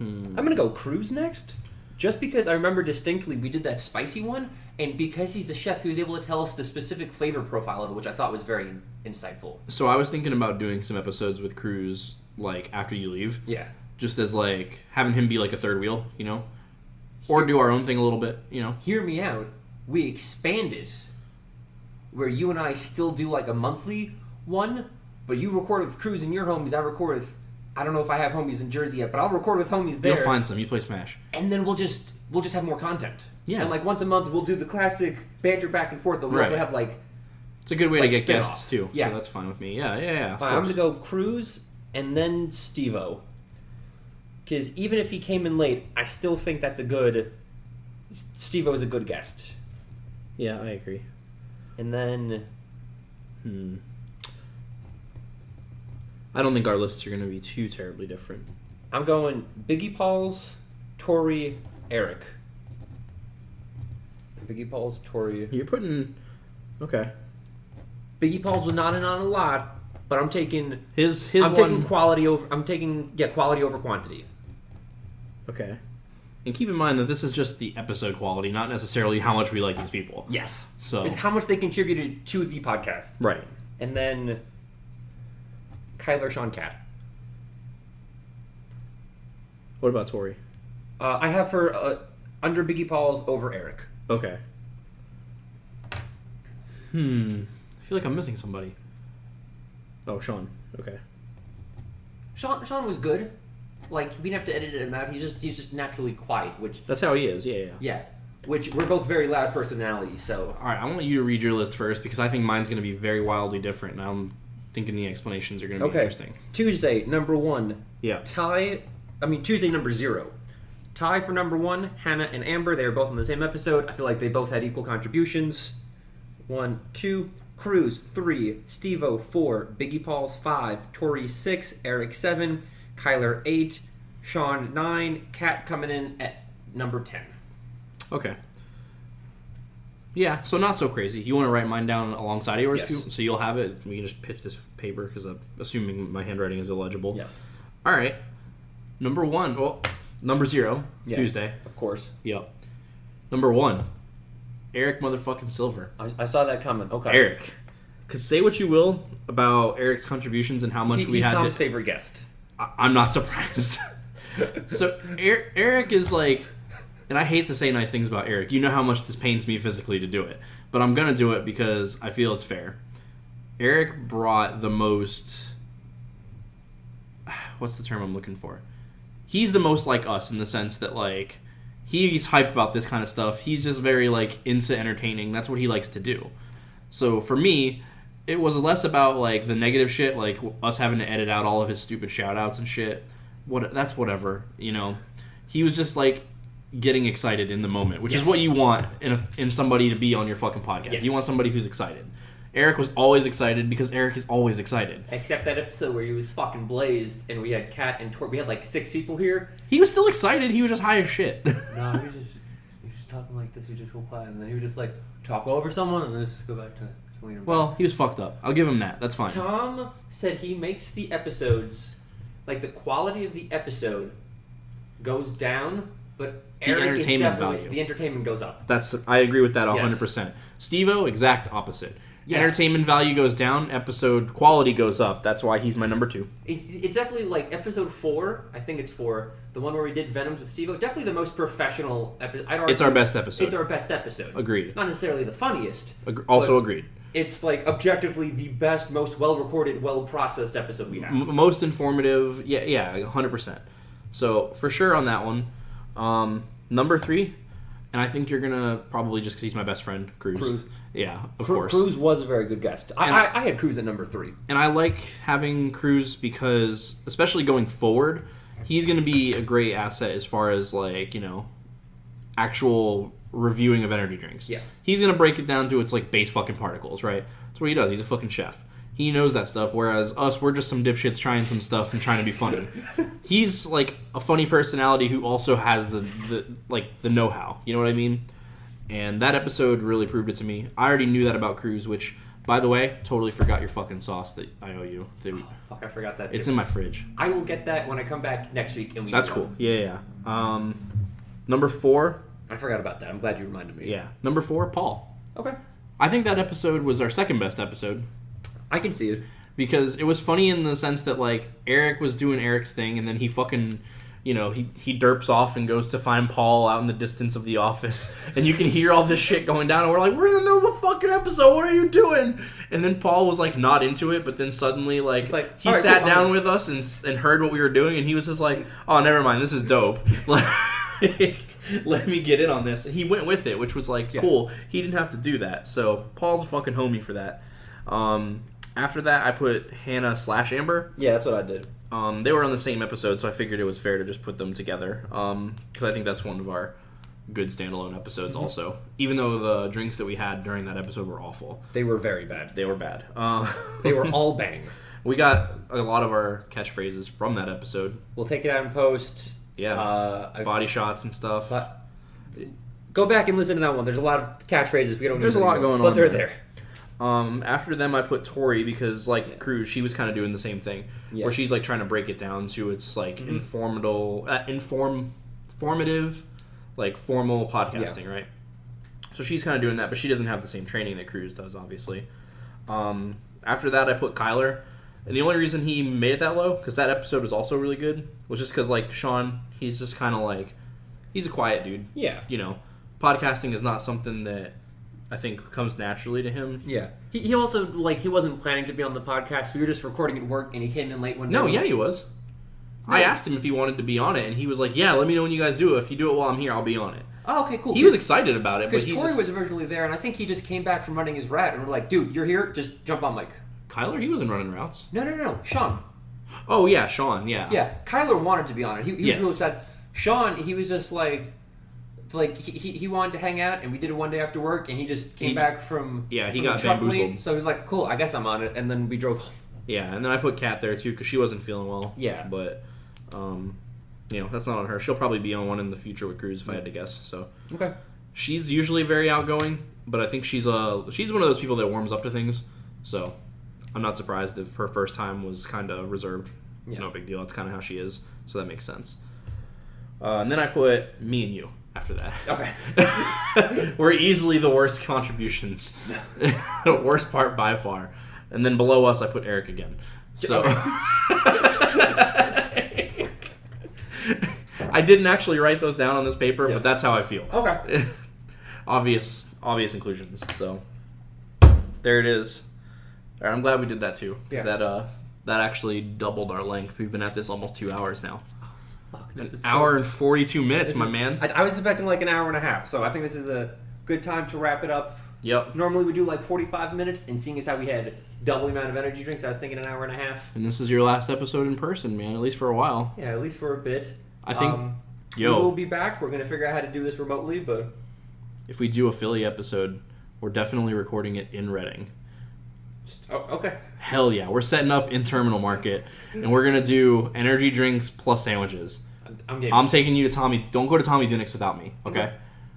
I'm going to go Cruz next. Just because I remember distinctly we did that spicy one, and because he's a chef, he was able to tell us the specific flavor profile of it, which I thought was very insightful. So I was thinking about doing some episodes with Cruz, like, after you leave. Yeah. Just as, like, having him be, like, a third wheel, you know? Or do our own thing a little bit, you know? Hear me out. We expanded where you and I still do, like, a monthly one, but you record with Cruz and your homies, I record with... I don't know if I have homies in Jersey yet, but I'll record with homies there. You'll find some. You play Smash. And then we'll just have more content. Yeah. And, like, once a month, we'll do the classic banter back and forth, but we also have, like... It's a good way like to get spin-offs. guests, too. Yeah. So that's fine with me. Yeah, of course. I'm going to go Cruz and then Steve-O. Because even if he came in late, I still think that's a good... Steve-O is a good guest. Yeah, I agree. And then... I don't think our lists are going to be too terribly different. I'm going Biggie Pauls, Tori, Eric. Biggie Pauls, Tori. You're putting... Okay. Biggie Pauls was not in on a lot, but I'm taking... I'm taking quality over... quality over quantity. Okay. And keep in mind that this is just the episode quality, not necessarily how much we like these people. Yes. So it's how much they contributed to the podcast. Right. And then Kyler, Sean, Cat. What about Tori? I have her under Biggie Pauls over Eric. Okay. I feel like I'm missing somebody. Oh, Sean. Okay. Sean was good. Like, we didn't have to edit him out. He's just naturally quiet, which... That's how he is, yeah. Yeah. Which, we're both very loud personalities, so... Alright, I want you to read your list first, because I think mine's going to be very wildly different, and I'm thinking the explanations are going to be interesting. Tuesday, number 1. Yeah. Tuesday, number 0. Tie for number 1, Hannah and Amber. They were both on the same episode. I feel like they both had equal contributions. 1, 2. Cruz, 3. Steve-O, 4. Biggie Pauls, 5. Tori, 6. Eric, 7. Kyler, 8. Sean, 9. Kat coming in at number 10. Okay. Yeah, so not so crazy. You want to write mine down alongside yours, Yes. too? So you'll have it. We can just pitch this paper, because I'm assuming my handwriting is illegible. Yes. All right. Number 1. Well, number 0. Yeah, Tuesday. Of course. Yep. Number 1. Eric motherfucking Silver. I saw that coming. Okay. Eric. Because say what you will about Eric's contributions and how much we he's had Tom's to... favorite guest. I'm not surprised. So Eric is like... And I hate to say nice things about Eric. You know how much this pains me physically to do it. But I'm going to do it because I feel it's fair. Eric brought the most... What's the term I'm looking for? He's the most like us in the sense that, like, he's hyped about this kind of stuff. He's just very, like, into entertaining. That's what he likes to do. So for me, it was less about, like, the negative shit, like us having to edit out all of his stupid shout-outs and shit. That's whatever, you know? He was just, like... getting excited in the moment, which is what you want in somebody to be on your fucking podcast. Yes. You want somebody who's excited. Eric was always excited because Eric is always excited. Except that episode where he was fucking blazed and we had Kat and Tor. We had like 6 people here. He was still excited. He was just high as shit. No, he was just talking like this. He was just real quiet, and then he would just like talk over someone and then just go back to lean him Well, back. he was fucked up. I'll give him that. That's fine. Tom said he makes the episodes, like the quality of the episode goes down, but The entertainment value. The entertainment goes up. I agree with that 100%. Yes. Steve-O, exact opposite. Yeah. Entertainment value goes down, episode quality goes up. That's why he's my number 2. It's definitely like episode 4. I think it's 4. The one where we did Venoms with Steve-O. Definitely the most professional episode. It's our best episode. It's our best episode. Agreed. Not necessarily the funniest. Also agreed. It's like objectively the best, most well-recorded, well-processed episode we have. Most informative. Yeah, 100%. So for sure on that one. Number 3, and I think you're gonna probably just because he's my best friend, Cruz. Yeah, of course. Cruz was a very good guest. I had Cruz at number 3. And I like having Cruz because, especially going forward, he's gonna be a great asset as far as, like, you know, actual reviewing of energy drinks. Yeah. He's gonna break it down to its like base fucking particles, right? That's what he does. He's a fucking chef. He knows that stuff, whereas us, we're just some dipshits trying some stuff and trying to be funny. He's, like, a funny personality who also has the know-how. You know what I mean? And that episode really proved it to me. I already knew that about Cruz, which By the way, totally forgot your fucking sauce that I owe you. Fuck, I forgot that. It's in my fridge. I will get that when I come back next week. And That's cool. Yeah. Number 4. I forgot about that. I'm glad you reminded me. Yeah. Number 4, Paul. Okay. I think that episode was our second best episode. I can see it. Because it was funny in the sense that, like, Eric was doing Eric's thing, and then he fucking, he derps off and goes to find Paul out in the distance of the office. And you can hear all this shit going down, and we're like, we're in the middle of the fucking episode, what are you doing? And then Paul was, like, not into it, but then suddenly, like he sat down with us and heard what we were doing, and he was just like, oh, never mind, this is dope. Like, let me get in on this. And he went with it, which was, like, cool. He didn't have to do that. So, Paul's a fucking homie for that. After that, I put Hannah/Amber. Yeah, that's what I did. They were on the same episode, so I figured it was fair to just put them together. Because I think that's one of our good standalone episodes also. Even though the drinks that we had during that episode were awful. They were very bad. They were bad. They were all bang. We got a lot of our catchphrases from that episode. We'll take it out in post. Yeah. Body shots and stuff. Go back and listen to that one. There's a lot of catchphrases. We don't. There's a lot going on. But they're there. After them, I put Tori because, like, Cruz, she was kind of doing the same thing. Yeah. Where she's, like, trying to break it down to its, like, informative, like, formal podcasting, right? So she's kind of doing that, but she doesn't have the same training that Cruz does, obviously. After that, I put Kyler. And the only reason he made it that low, because that episode was also really good, was just because, like, Sean, he's just kind of, like, he's a quiet dude. Yeah. Podcasting is not something that I think comes naturally to him. Yeah. He also, like, he wasn't planning to be on the podcast. We were just recording at work, and he came in late one day. No, yeah, he was. No. I asked him if he wanted to be on it, and he was like, yeah, let me know when you guys do it. If you do it while I'm here, I'll be on it. Oh, okay, cool. He was excited about it. Because Tori was originally there, and I think he just came back from running his route, and we're like, dude, you're here? Just jump on mic. Kyler? He wasn't running routes. No. Sean. Oh, yeah, Sean, yeah. Yeah, Kyler wanted to be on it. He was really sad. Sean, he was just like he wanted to hang out, and we did it one day after work, and he just came back from he got bamboozled. So he was like, cool, I guess I'm on it, and then we drove home. Yeah, and then I put Kat there too because she wasn't feeling well. Yeah, but that's not on her. She'll probably be on one in the future with Cruz if I had to guess. So okay, she's usually very outgoing, but I think she's one of those people that warms up to things. So I'm not surprised if her first time was kind of reserved. It's no big deal. That's kind of how she is, so that makes sense. And then I put me and you after that. Okay. We're easily the worst contributions. The worst part by far. And then below us, I put Eric again. So I didn't actually write those down on this paper, but that's how I feel. Okay. Obvious inclusions. So there it is. All right, I'm glad we did that too, because that actually doubled our length. We've been at this almost 2 hours now. Fuck, this is hour and 42 minutes, my man. I was expecting like an hour and a half, so I think this is a good time to wrap it up. Yep. Normally we do like 45 minutes, and seeing as how we had double the amount of energy drinks, I was thinking an hour and a half. And this is your last episode in person, man, at least for a while. Yeah, at least for a bit. I think, we will be back. We're going to figure out how to do this remotely, but if we do a Philly episode, we're definitely recording it in Reading. Oh, okay. Hell yeah. We're setting up in Terminal Market, and we're going to do energy drinks plus sandwiches. I'm taking you to Tommy. Don't go to Tommy Dinnick's without me, okay?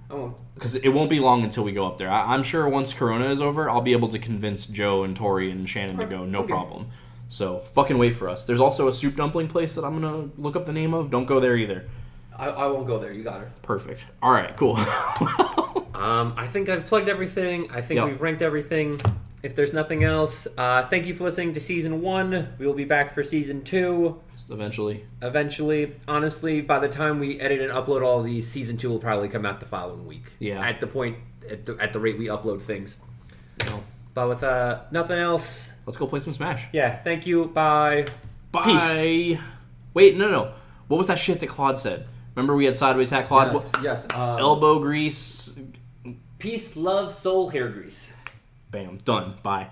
I won't. Because it won't be long until we go up there. I'm sure once Corona is over, I'll be able to convince Joe and Tori and Shannon to go, no problem. So, fucking wait for us. There's also a soup dumpling place that I'm going to look up the name of. Don't go there either. I won't go there. You got her. Perfect. All right, cool. I think I've plugged everything. I think we've ranked everything. If there's nothing else, thank you for listening to Season 1. We will be back for Season 2. Eventually. Honestly, by the time we edit and upload all these, Season 2 will probably come out the following week. Yeah. At the rate we upload things. No. But with nothing else... Let's go play some Smash. Yeah, thank you. Bye. Bye. Peace. Wait, no. What was that shit that Claude said? Remember we had Sideways Hat Claude? Yes. Elbow grease. Peace, love, soul, hair grease. Bam. Done. Bye.